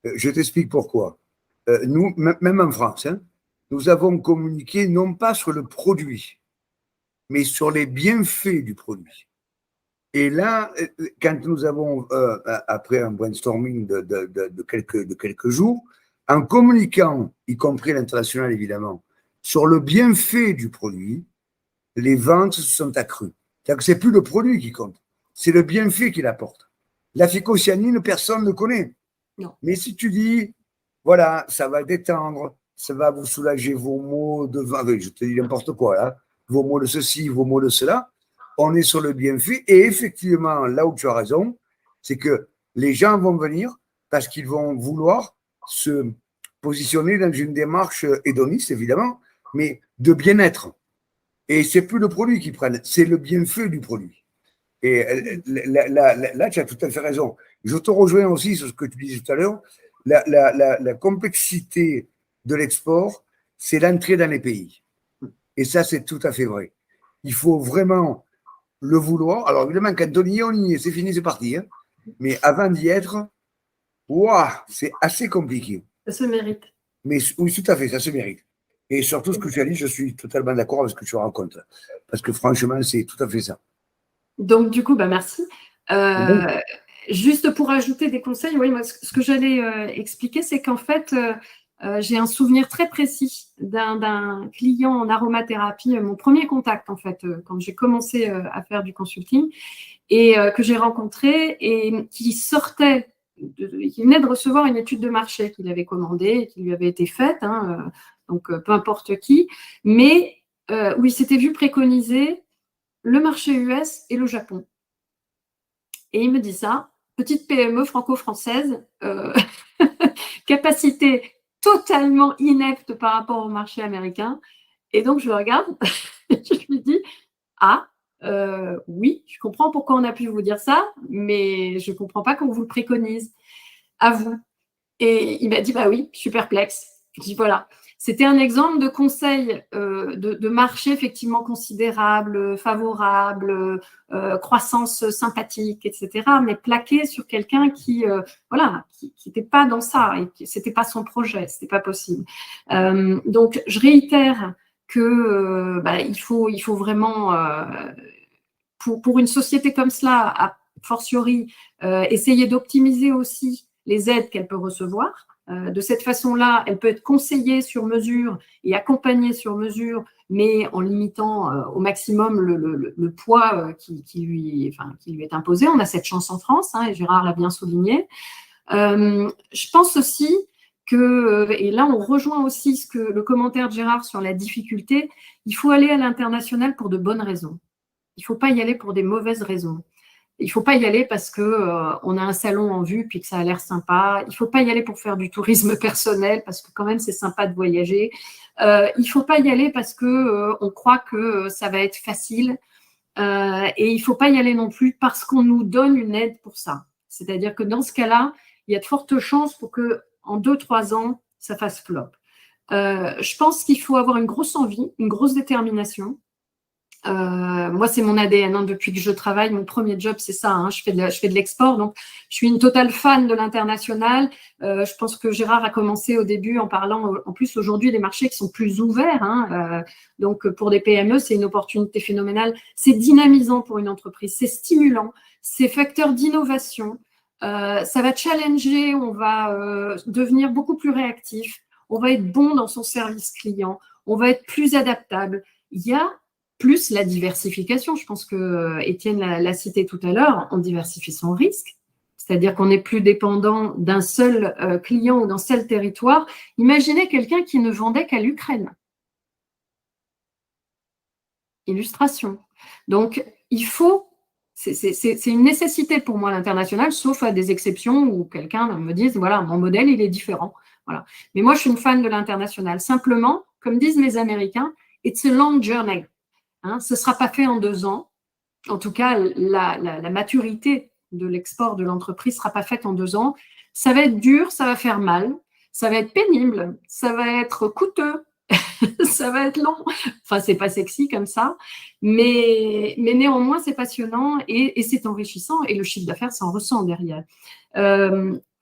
Je t'explique pourquoi. Nous, même en France, nous avons communiqué non pas sur le produit, mais sur les bienfaits du produit. Et là, quand nous avons, après un brainstorming de quelques jours, en communiquant, y compris à l'international évidemment, sur le bienfait du produit, les ventes se sont accrues. C'est-à-dire que ce n'est plus le produit qui compte, c'est le bienfait qu'il apporte. La phycocyanine, personne ne le connaît. Non. Mais si tu dis, voilà, ça va détendre, ça va vous soulager vos maux de ventre, je te dis n'importe quoi là, vos maux de ceci, vos maux de cela, on est sur le bienfait. Et effectivement, là où tu as raison, c'est que les gens vont venir parce qu'ils vont vouloir se positionner dans une démarche hédoniste, évidemment, mais de bien-être. Et c'est plus le produit qu'ils prennent, c'est le bienfait du produit. Et là, tu as tout à fait raison. Je te rejoins aussi sur ce que tu disais tout à l'heure, la complexité de l'export, c'est l'entrée dans les pays. Et ça, c'est tout à fait vrai. Il faut vraiment le vouloir. Alors, évidemment, quand on y est, c'est fini, c'est parti. Hein. Mais avant d'y être, waouh, c'est assez compliqué. Ça se mérite. Mais oui, tout à fait, ça se mérite. Et surtout, ce que tu as dit, je suis totalement d'accord avec ce que tu racontes. Parce que franchement, c'est tout à fait ça. Donc, du coup, merci. Juste pour ajouter des conseils, oui, moi, ce que j'allais expliquer, c'est qu'en fait, j'ai un souvenir très précis d'un client en aromathérapie, mon premier contact, en fait, quand j'ai commencé à faire du consulting, et que j'ai rencontré et qui sortait, qui venait de recevoir une étude de marché qu'il avait commandée et qui lui avait été faite, hein, donc peu importe qui, mais où il s'était vu préconiser le marché US et le Japon. Et il me dit ça, petite PME franco-française, capacité totalement inepte par rapport au marché américain. Et donc, je le regarde, je lui dis, ah, oui, je comprends pourquoi on a pu vous dire ça, mais je ne comprends pas qu'on vous le préconise. À vous. Et il m'a dit, bah oui, je suis perplexe. Je dis, voilà. C'était un exemple de conseil de marché effectivement considérable, favorable, croissance sympathique, etc. Mais plaqué sur quelqu'un qui n'était pas dans ça et c'était pas son projet, c'était pas possible. Donc je réitère que il faut vraiment pour une société comme cela, a fortiori, essayer d'optimiser aussi les aides qu'elle peut recevoir. De cette façon-là, elle peut être conseillée sur mesure et accompagnée sur mesure, mais en limitant au maximum le poids qui lui est imposé. On a cette chance en France, hein, et Gérard l'a bien souligné. Je pense aussi que, et là on rejoint aussi le commentaire de Gérard sur la difficulté, il faut aller à l'international pour de bonnes raisons. Il ne faut pas y aller pour des mauvaises raisons. Il ne faut pas y aller parce qu'on a un salon en vue puis que ça a l'air sympa. Il ne faut pas y aller pour faire du tourisme personnel parce que quand même c'est sympa de voyager. Il ne faut pas y aller parce qu'on croit que ça va être facile. Et il ne faut pas y aller non plus parce qu'on nous donne une aide pour ça. C'est-à-dire que dans ce cas-là, il y a de fortes chances pour qu'en 2-3 ans, ça fasse flop. Je pense qu'il faut avoir une grosse envie, une grosse détermination. Moi, c'est mon ADN. Hein, depuis que je travaille, mon premier job, c'est ça. Hein, je fais de l'export, donc je suis une totale fan de l'international. Je pense que Gérard a commencé au début en parlant, en plus aujourd'hui, des marchés qui sont plus ouverts. Hein, donc pour des PME, c'est une opportunité phénoménale. C'est dynamisant pour une entreprise, c'est stimulant, c'est facteur d'innovation. Ça va challenger, on va devenir beaucoup plus réactif, on va être bon dans son service client, on va être plus adaptable. Il y a plus la diversification. Je pense que Étienne l'a cité tout à l'heure, on diversifie son risque, c'est-à-dire qu'on n'est plus dépendant d'un seul client ou d'un seul territoire. Imaginez quelqu'un qui ne vendait qu'à l'Ukraine. Illustration. Donc, il faut, c'est une nécessité pour moi l'international, sauf à des exceptions où quelqu'un me dise, voilà, mon modèle, il est différent. Voilà. Mais moi, je suis une fan de l'international. Simplement, comme disent mes Américains, it's a long journey. Hein, ce ne sera pas fait en 2 ans. En tout cas, la maturité de l'export de l'entreprise ne sera pas faite en 2 ans. Ça va être dur, ça va faire mal, ça va être pénible, ça va être coûteux, ça va être long. Enfin, c'est pas sexy comme ça, mais néanmoins, c'est passionnant et c'est enrichissant et le chiffre d'affaires s'en ressent derrière.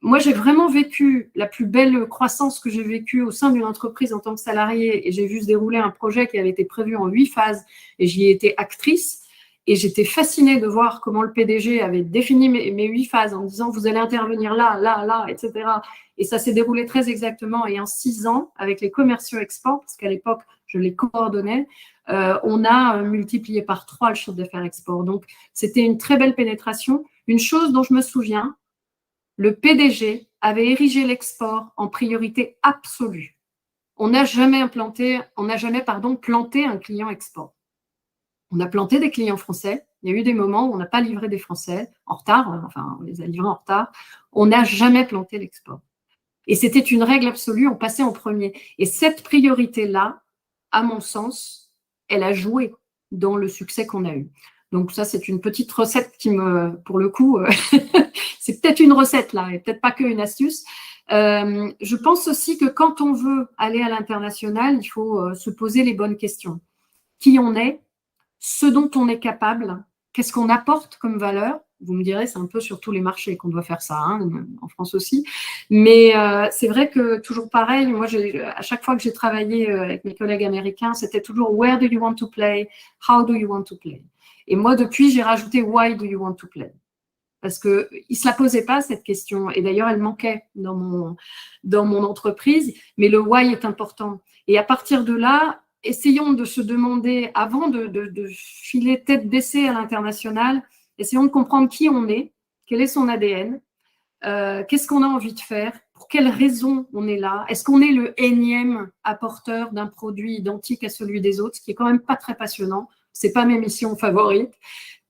Moi, j'ai vraiment vécu la plus belle croissance que j'ai vécue au sein d'une entreprise en tant que salarié et j'ai vu se dérouler un projet qui avait été prévu en 8 phases et j'y ai été actrice et j'étais fascinée de voir comment le PDG avait défini mes 8 phases en disant vous allez intervenir là, là, là, etc. Et ça s'est déroulé très exactement et en 6 ans avec les commerciaux export, parce qu'à l'époque, je les coordonnais, on a multiplié par 3 le chiffre d'affaires export. Donc, c'était une très belle pénétration. Une chose dont je me souviens, le PDG avait érigé l'export en priorité absolue. On n'a jamais planté un client export. On a planté des clients français. Il y a eu des moments où on n'a pas livré des Français en retard. Enfin, on les a livrés en retard. On n'a jamais planté l'export. Et c'était une règle absolue. On passait en premier. Et cette priorité-là, à mon sens, elle a joué dans le succès qu'on a eu. Donc ça, c'est une petite recette qui me, pour le coup, c'est peut-être une recette là, et peut-être pas qu'une astuce. Je pense aussi que quand on veut aller à l'international, il faut se poser les bonnes questions. Qui on est, ce dont on est capable, qu'est-ce qu'on apporte comme valeur. Vous me direz, c'est un peu sur tous les marchés qu'on doit faire ça, hein, en France aussi. Mais c'est vrai que toujours pareil, moi, à chaque fois que j'ai travaillé avec mes collègues américains, c'était toujours « Where do you want to play? How do you want to play ?» Et moi, depuis, j'ai rajouté « Why do you want to play ?» Parce qu'ils ne se la posaient pas, cette question. Et d'ailleurs, elle manquait dans mon entreprise. Mais le « why » est important. Et à partir de là, essayons de se demander, avant de filer tête baissée à l'international, essayons de comprendre qui on est, quel est son ADN, qu'est-ce qu'on a envie de faire, pour quelles raisons on est là. Est-ce qu'on est le énième apporteur d'un produit identique à celui des autres, ce qui est quand même pas très passionnant. Ce n'est pas mes missions favorites.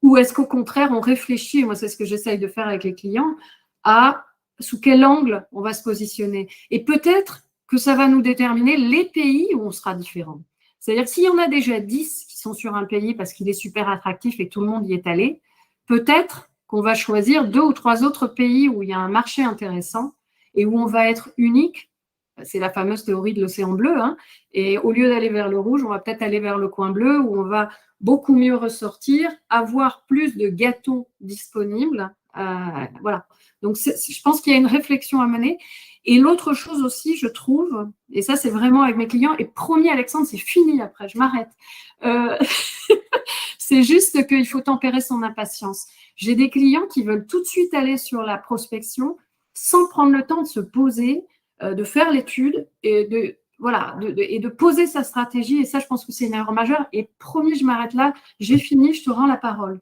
Ou est-ce qu'au contraire, on réfléchit, et moi c'est ce que j'essaye de faire avec les clients, à sous quel angle on va se positionner. Et peut-être que ça va nous déterminer les pays où on sera différent. C'est-à-dire que s'il y en a déjà 10 qui sont sur un pays parce qu'il est super attractif et que tout le monde y est allé, peut-être qu'on va choisir 2 ou 3 autres pays où il y a un marché intéressant et où on va être unique. C'est la fameuse théorie de l'océan bleu. Hein. Et au lieu d'aller vers le rouge, on va peut-être aller vers le coin bleu où on va beaucoup mieux ressortir, avoir plus de gâteaux disponibles. Voilà. Donc, je pense qu'il y a une réflexion à mener. Et l'autre chose aussi, je trouve, et ça, c'est vraiment avec mes clients, et promis, Alexandre, c'est fini après, je m'arrête. C'est juste qu'il faut tempérer son impatience. J'ai des clients qui veulent tout de suite aller sur la prospection sans prendre le temps de se poser, de faire l'étude et de poser sa stratégie. Et ça, je pense que c'est une erreur majeure. Et promis, je m'arrête là. J'ai fini, je te rends la parole.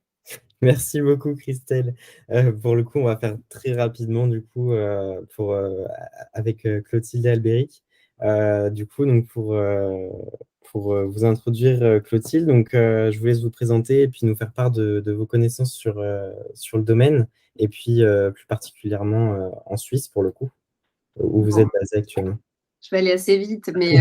Merci beaucoup, Christelle. Pour le coup, on va faire très rapidement, du coup, avec Clotilde et Albéric. Du coup, donc pour vous introduire, Clotilde, donc, je vous laisse vous présenter et puis nous faire part de vos connaissances sur le domaine, et puis plus particulièrement en Suisse, pour le coup, où vous êtes basé actuellement. Je vais aller assez vite, mais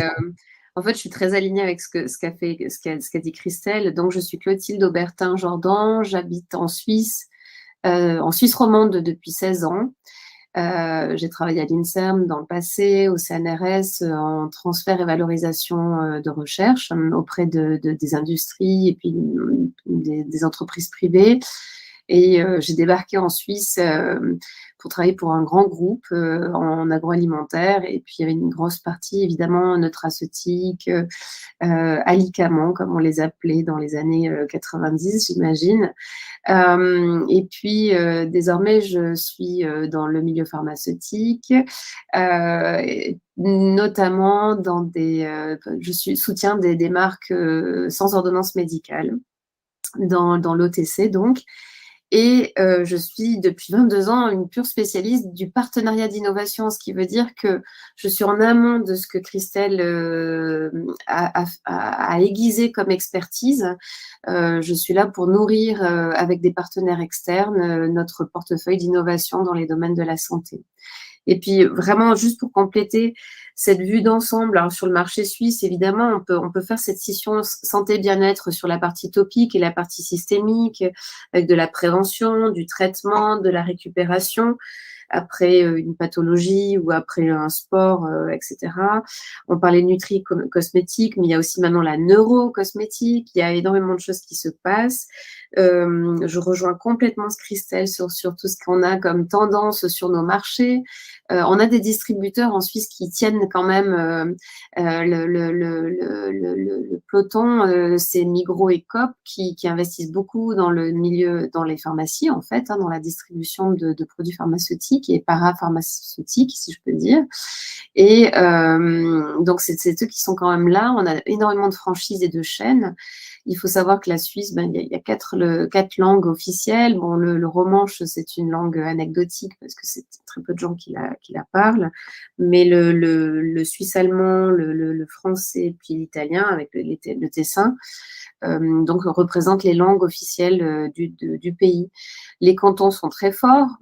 en fait, je suis très alignée avec ce qu'a dit Christelle. Donc, je suis Clotilde Aubertin-Jordan, j'habite en Suisse romande depuis 16 ans. J'ai travaillé à l'INSERM dans le passé, au CNRS, en transfert et valorisation de recherche auprès des industries et puis des entreprises privées. Et j'ai débarqué en Suisse pour travailler pour un grand groupe en agroalimentaire. Et puis, il y avait une grosse partie, évidemment, nutraceutique, alicaments, comme on les appelait dans les années 90, j'imagine. Et puis, désormais, je suis dans le milieu pharmaceutique, notamment dans soutiens des marques sans ordonnance médicale, dans l'OTC, donc. Et je suis depuis 22 ans une pure spécialiste du partenariat d'innovation, ce qui veut dire que je suis en amont de ce que Christelle a aiguisé comme expertise. Je suis là pour nourrir avec des partenaires externes notre portefeuille d'innovation dans les domaines de la santé. Et puis, vraiment, juste pour compléter cette vue d'ensemble, alors sur le marché suisse, évidemment, on peut faire cette scission santé-bien-être sur la partie topique et la partie systémique, avec de la prévention, du traitement, de la récupération après une pathologie ou après un sport, etc. On parlait de nutri-cosmétique, mais il y a aussi maintenant la neuro-cosmétique. Il y a énormément de choses qui se passent. Je rejoins complètement ce Christelle sur tout ce qu'on a comme tendance sur nos marchés. On a des distributeurs en Suisse qui tiennent quand même le peloton, c'est Migros et Coop qui investissent beaucoup dans le milieu, dans les pharmacies en fait, dans la distribution de produits pharmaceutiques et parapharmaceutiques, si je peux dire. Et donc c'est eux qui sont quand même là. On a énormément de franchises et de chaînes. Il faut savoir que la Suisse, il y a quatre langues officielles. Bon, le romanche, c'est une langue anecdotique parce que c'est très peu de gens qui la parlent. Mais le suisse allemand, le français, puis l'italien avec le tessin, donc représentent les langues officielles du pays. Les cantons sont très forts.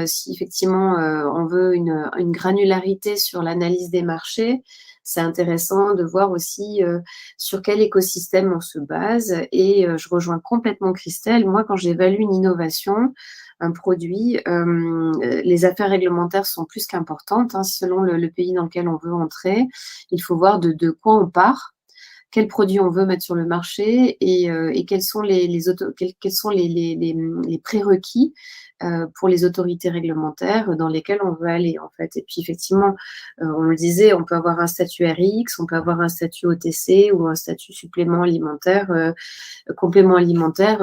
Si effectivement on veut une granularité sur l'analyse des marchés, c'est intéressant de voir aussi sur quel écosystème on se base. Et je rejoins complètement Christelle. Moi, quand j'évalue une innovation, un produit, les affaires réglementaires sont plus qu'importantes, hein, selon le pays dans lequel on veut entrer. Il faut voir de quoi on part, quels produits on veut mettre sur le marché et quels sont les prérequis pour les autorités réglementaires dans lesquelles on veut aller, en fait. Et puis, effectivement, on le disait, on peut avoir un statut RX, on peut avoir un statut OTC ou un statut complément alimentaire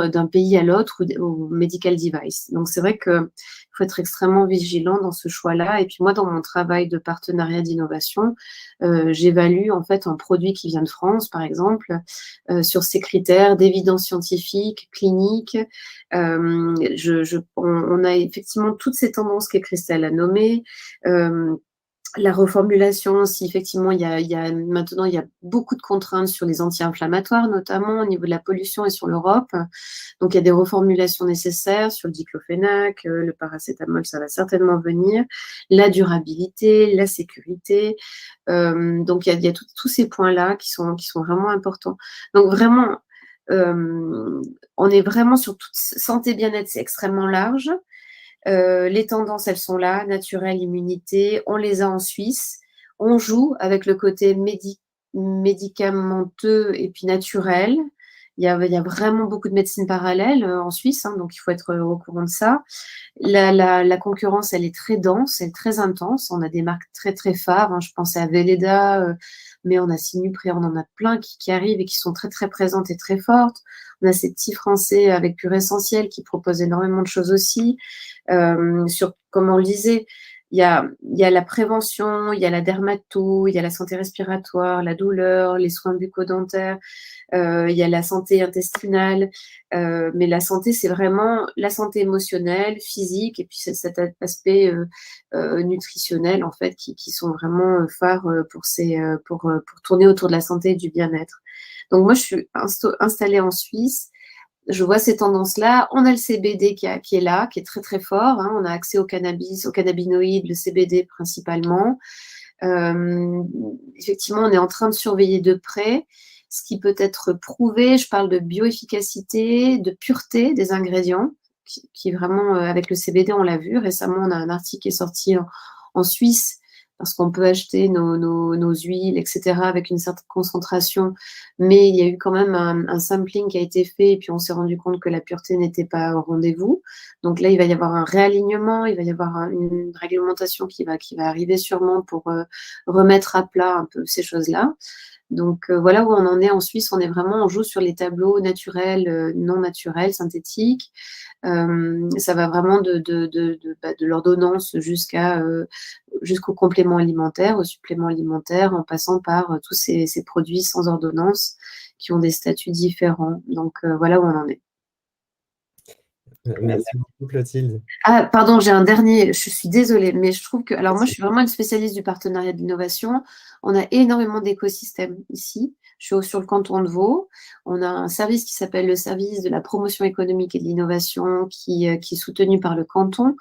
d'un pays à l'autre ou medical device. Donc, c'est vrai qu'il faut être extrêmement vigilant dans ce choix-là. Et puis, moi, dans mon travail de partenariat d'innovation, j'évalue, en fait, un produit qui vient de France, par exemple, sur ses critères d'évidence scientifique, clinique. On a effectivement toutes ces tendances que Christelle a nommées. La reformulation, si effectivement maintenant il y a beaucoup de contraintes sur les anti-inflammatoires, notamment au niveau de la pollution et sur l'Europe. Donc il y a des reformulations nécessaires sur le diclofénac, le paracétamol, ça va certainement venir. La durabilité, la sécurité. Donc il y a tous ces points-là qui sont vraiment importants. Donc vraiment, on est vraiment sur toute santé bien-être, c'est extrêmement large. Les tendances, elles sont là, naturelle, immunité, on les a en Suisse. On joue avec le côté médicamenteux et puis naturel. Il y a vraiment beaucoup de médecine parallèle en Suisse, hein, donc il faut être au courant de ça. La concurrence, elle est très dense, elle est très intense. On a des marques très, très phares. Hein. Je pensais à Velleda, mais on a Sinupré, on en a plein qui arrivent et qui sont très, très présentes et très fortes. On a ces petits Français avec Pure Essentiel qui proposent énormément de choses aussi. Comme on le disait, il y a la prévention, il y a la dermato, il y a la santé respiratoire, la douleur, les soins bucco-dentaires, il y a la santé intestinale, mais la santé, c'est vraiment la santé émotionnelle, physique, et puis cet aspect nutritionnel, en fait, qui sont vraiment phares pour tourner autour de la santé et du bien-être. Donc moi, je suis installée en Suisse. Je vois ces tendances-là. On a le CBD qui est là, qui est très, très fort. Hein. On a accès au cannabis, aux cannabinoïdes, le CBD principalement. Effectivement, on est en train de surveiller de près ce qui peut être prouvé. Je parle de bioefficacité, de pureté des ingrédients, qui vraiment, avec le CBD, on l'a vu. Récemment, on a un article qui est sorti en Suisse parce qu'on peut acheter nos huiles, etc., avec une certaine concentration. Mais il y a eu quand même un sampling qui a été fait, et puis on s'est rendu compte que la pureté n'était pas au rendez-vous. Donc là, il va y avoir un réalignement, il va y avoir une réglementation qui va arriver sûrement pour remettre à plat un peu ces choses-là. Donc voilà où on en est en Suisse. On joue sur les tableaux naturels, non naturels, synthétiques. Ça va vraiment de l'ordonnance jusqu'au complément alimentaire, au supplément alimentaire, en passant par tous ces produits sans ordonnance qui ont des statuts différents. Donc voilà où on en est. Merci beaucoup, Clotilde. Ah, pardon, j'ai un dernier, je suis désolée, mais je trouve que, alors moi, je suis vraiment une spécialiste du partenariat d'innovation. On a énormément d'écosystèmes ici. Je suis sur le canton de Vaud. On a un service qui s'appelle le service de la promotion économique et de l'innovation qui est soutenu par le canton.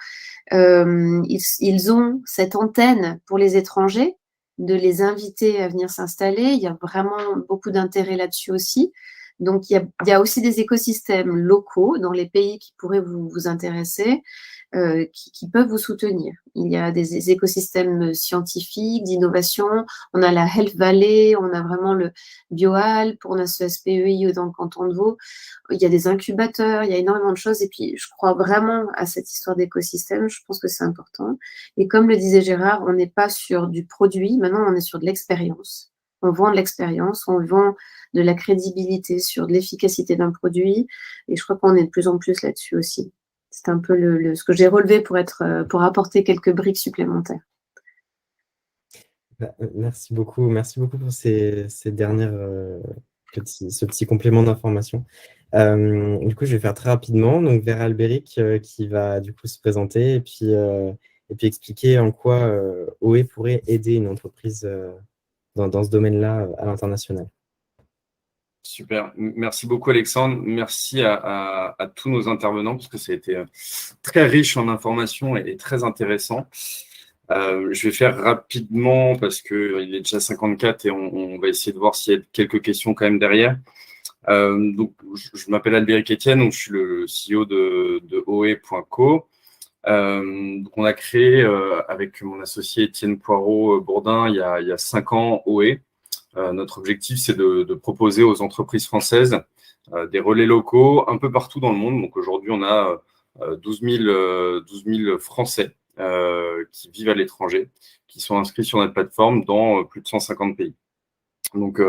Ils ont cette antenne pour les étrangers, de les inviter à venir s'installer. Il y a vraiment beaucoup d'intérêt là-dessus aussi. Donc, il y a aussi des écosystèmes locaux dans les pays qui pourraient vous intéresser, qui peuvent vous soutenir. Il y a des écosystèmes scientifiques, d'innovation. On a la Health Valley, on a vraiment le BioAlp, on a ce SPEI dans le canton de Vaud. Il y a des incubateurs, il y a énormément de choses. Et puis, je crois vraiment à cette histoire d'écosystème. Je pense que c'est important. Et comme le disait Gérard, on n'est pas sur du produit. Maintenant, on est sur de l'expérience. On vend de l'expérience, on vend de la crédibilité sur de l'efficacité d'un produit. Et je crois qu'on est de plus en plus là-dessus aussi. C'est un peu ce que j'ai relevé pour apporter quelques briques supplémentaires. Merci beaucoup pour ces dernières ce petit complément d'information. Du coup, je vais faire très rapidement. Donc, vers Albéric qui va du coup se présenter et puis expliquer en quoi OE pourrait aider une entreprise dans ce domaine-là à l'international. Super. Merci beaucoup, Alexandre. Merci à tous nos intervenants parce que ça a été très riche en informations et très intéressant. Je vais faire rapidement parce qu'il est déjà 54 et on va essayer de voir s'il y a quelques questions quand même derrière. Donc, je m'appelle Albéric Etienne, donc je suis le CEO de OE.co. Donc on a créé avec mon associé Étienne Poirot-Bourdin il y a 5 ans OE. Notre objectif, c'est de proposer aux entreprises françaises des relais locaux un peu partout dans le monde. Donc aujourd'hui, on a 12 000 Français qui vivent à l'étranger, qui sont inscrits sur notre plateforme dans plus de 150 pays. Donc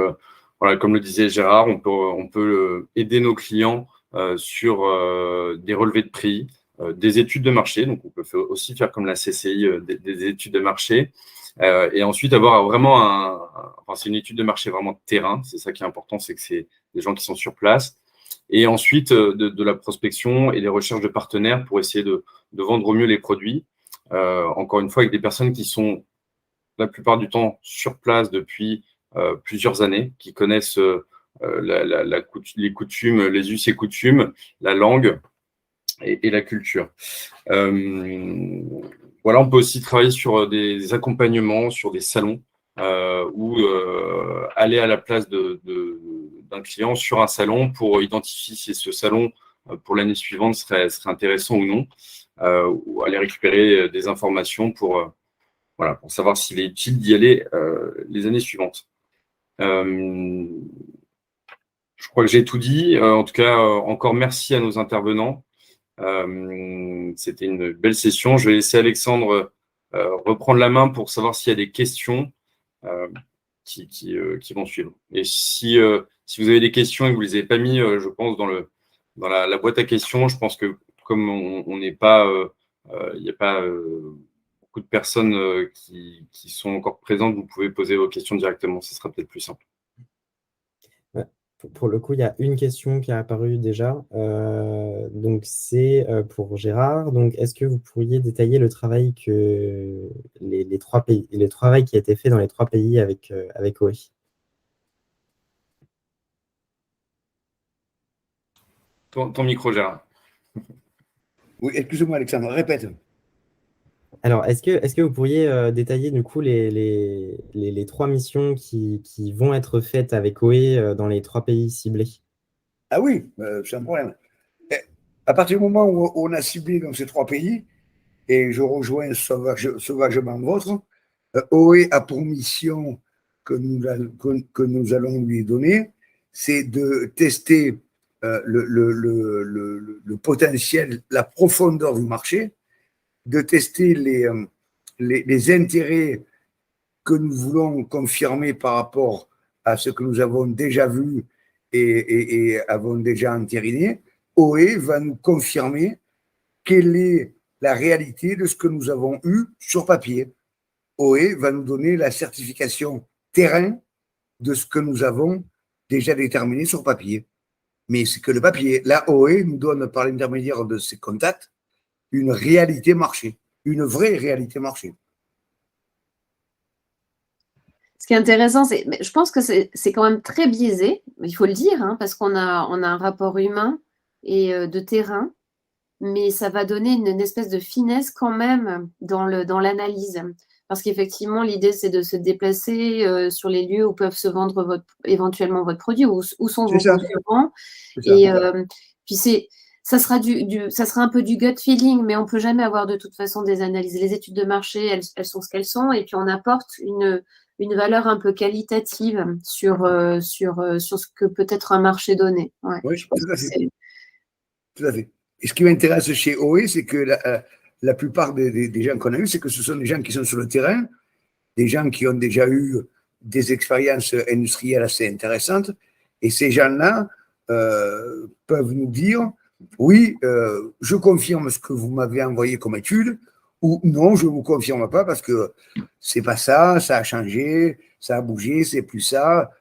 voilà, comme le disait Gérard, on peut aider nos clients sur des relevés de prix, des études de marché. Donc on peut aussi faire comme la CCI des études de marché. Et ensuite avoir vraiment c'est une étude de marché vraiment de terrain. C'est ça qui est important, c'est que c'est des gens qui sont sur place. Et ensuite de la prospection et des recherches de partenaires pour essayer de vendre au mieux les produits. Encore une fois, avec des personnes qui sont la plupart du temps sur place depuis plusieurs années, qui connaissent les coutumes, les us et coutumes, la langue et la culture. Voilà, on peut aussi travailler sur des accompagnements, sur des salons, ou aller à la place d'un client sur un salon pour identifier si ce salon, pour l'année suivante, serait intéressant ou non, ou aller récupérer des informations pour savoir s'il est utile d'y aller les années suivantes. Je crois que j'ai tout dit. En tout cas, encore merci à nos intervenants. C'était une belle session. Je vais laisser Alexandre reprendre la main pour savoir s'il y a des questions qui vont suivre. Et si vous avez des questions et que vous ne les avez pas mis, je pense, dans la boîte à questions, je pense que comme on n'est pas, il n'y a pas beaucoup de personnes qui sont encore présentes, vous pouvez poser vos questions directement. Ce sera peut-être plus simple. Pour le coup, il y a une question qui a apparu déjà. Donc, c'est pour Gérard. Donc, est-ce que vous pourriez détailler le travail que les 3 pays, le travail qui a été fait dans les 3 pays avec OE? Ton micro, Gérard. Oui, excusez-moi, Alexandre, répète. Alors, est-ce que vous pourriez détailler du coup les 3 missions qui vont être faites avec OE dans les 3 pays ciblés? Ah oui, c'est un problème. À partir du moment où on a ciblé dans ces 3 pays, et je rejoins sauvagement votre, OE a pour mission que nous allons lui donner, c'est de tester le potentiel, la profondeur du marché, de tester les intérêts que nous voulons confirmer par rapport à ce que nous avons déjà vu et avons déjà entériné. OE va nous confirmer quelle est la réalité de ce que nous avons eu sur papier. OE va nous donner la certification terrain de ce que nous avons déjà déterminé sur papier. Mais c'est que le papier. La OE nous donne, par l'intermédiaire de ses contacts, une réalité marché, une vraie réalité marché. Ce qui est intéressant, je pense que c'est quand même très biaisé, il faut le dire, hein, parce qu'on a un rapport humain et de terrain, mais ça va donner une espèce de finesse quand même dans l'analyse. Parce qu'effectivement, l'idée, c'est de se déplacer sur les lieux où peuvent se vendre éventuellement votre produit, où sont vos concurrents. Et puis ça sera un peu du gut feeling, mais on ne peut jamais avoir de toute façon des analyses. Les études de marché, elles sont ce qu'elles sont, et puis on apporte une valeur un peu qualitative sur ce que peut être un marché donné. Ouais, oui, tout à fait. Et ce qui m'intéresse chez OE, c'est que la plupart des gens qu'on a eus, c'est que ce sont des gens qui sont sur le terrain, des gens qui ont déjà eu des expériences industrielles assez intéressantes, et ces gens-là peuvent nous dire, oui, je confirme ce que vous m'avez envoyé comme étude, ou non, je ne vous confirme pas parce que c'est pas ça, ça a changé, ça a bougé, c'est plus ça.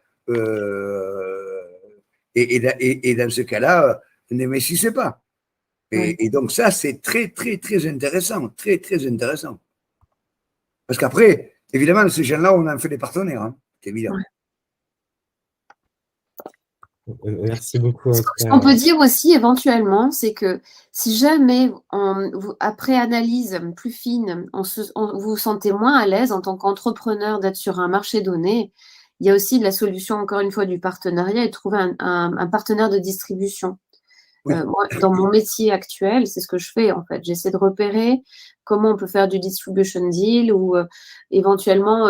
Et dans ce cas-là, n'investissez pas. Et donc ça, c'est très, très, très intéressant, très, très intéressant. Parce qu'après, évidemment, ces gens-là, on en fait des partenaires, hein, c'est évident. Ouais. Merci beaucoup. Ce qu'on peut dire aussi éventuellement, c'est que si jamais, après analyse plus fine, vous vous sentez moins à l'aise en tant qu'entrepreneur d'être sur un marché donné, Il y a aussi de la solution, encore une fois, du partenariat et trouver un partenaire de distribution. Oui. Moi, dans mon métier actuel, c'est ce que je fais en fait. J'essaie de repérer comment on peut faire du distribution deal ou éventuellement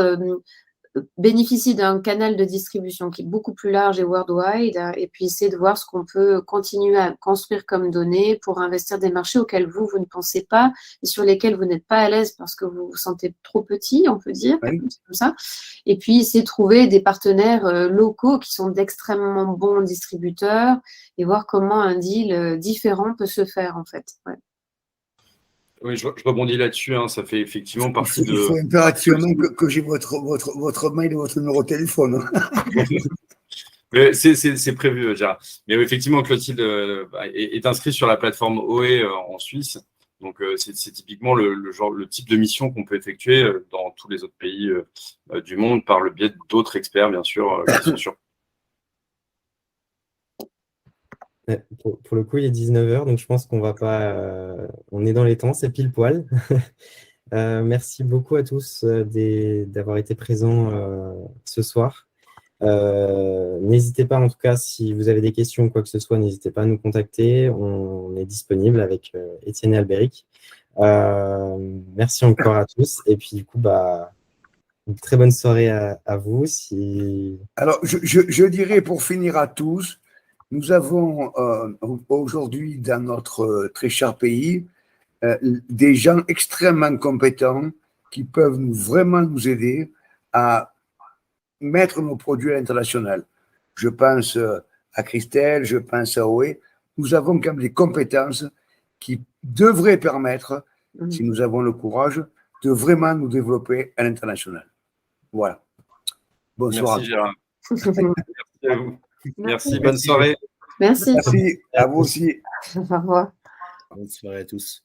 bénéficier d'un canal de distribution qui est beaucoup plus large et worldwide, et puis essayer de voir ce qu'on peut continuer à construire comme données pour investir des marchés auxquels vous ne pensez pas et sur lesquels vous n'êtes pas à l'aise parce que vous vous sentez trop petit, on peut dire, Oui. c'est comme ça. Et puis essayer de trouver des partenaires locaux qui sont d'extrêmement bons distributeurs et voir comment un deal différent peut se faire en fait. Ouais. Oui, je rebondis là-dessus, hein, ça fait effectivement partie de… Il faut impérativement que j'ai votre mail et votre numéro de téléphone. C'est prévu, Gérard. Mais effectivement, Clotilde est inscrit sur la plateforme OE en Suisse. Donc, c'est typiquement le type de mission qu'on peut effectuer dans tous les autres pays du monde par le biais d'autres experts, bien sûr, qui sont sur. Pour le coup, il est 19h, donc je pense qu'on va pas… on est dans les temps, c'est pile poil. Merci beaucoup à tous d'avoir été présents ce soir. N'hésitez pas, en tout cas, si vous avez des questions ou quoi que ce soit, n'hésitez pas à nous contacter. On est disponible avec Étienne et Albéric. Merci encore à tous. Et puis, du coup, une très bonne soirée à vous. Alors, je dirais pour finir à tous, nous avons aujourd'hui dans notre très cher pays des gens extrêmement compétents qui peuvent vraiment nous aider à mettre nos produits à l'international. Je pense à Christelle, je pense à OE. Nous avons quand même des compétences qui devraient permettre, si nous avons le courage, de vraiment nous développer à l'international. Voilà. Bonsoir. Merci Gérard. Merci à vous. Merci, bonne soirée. Merci. Merci, à vous aussi. Au revoir. Bonne soirée à tous.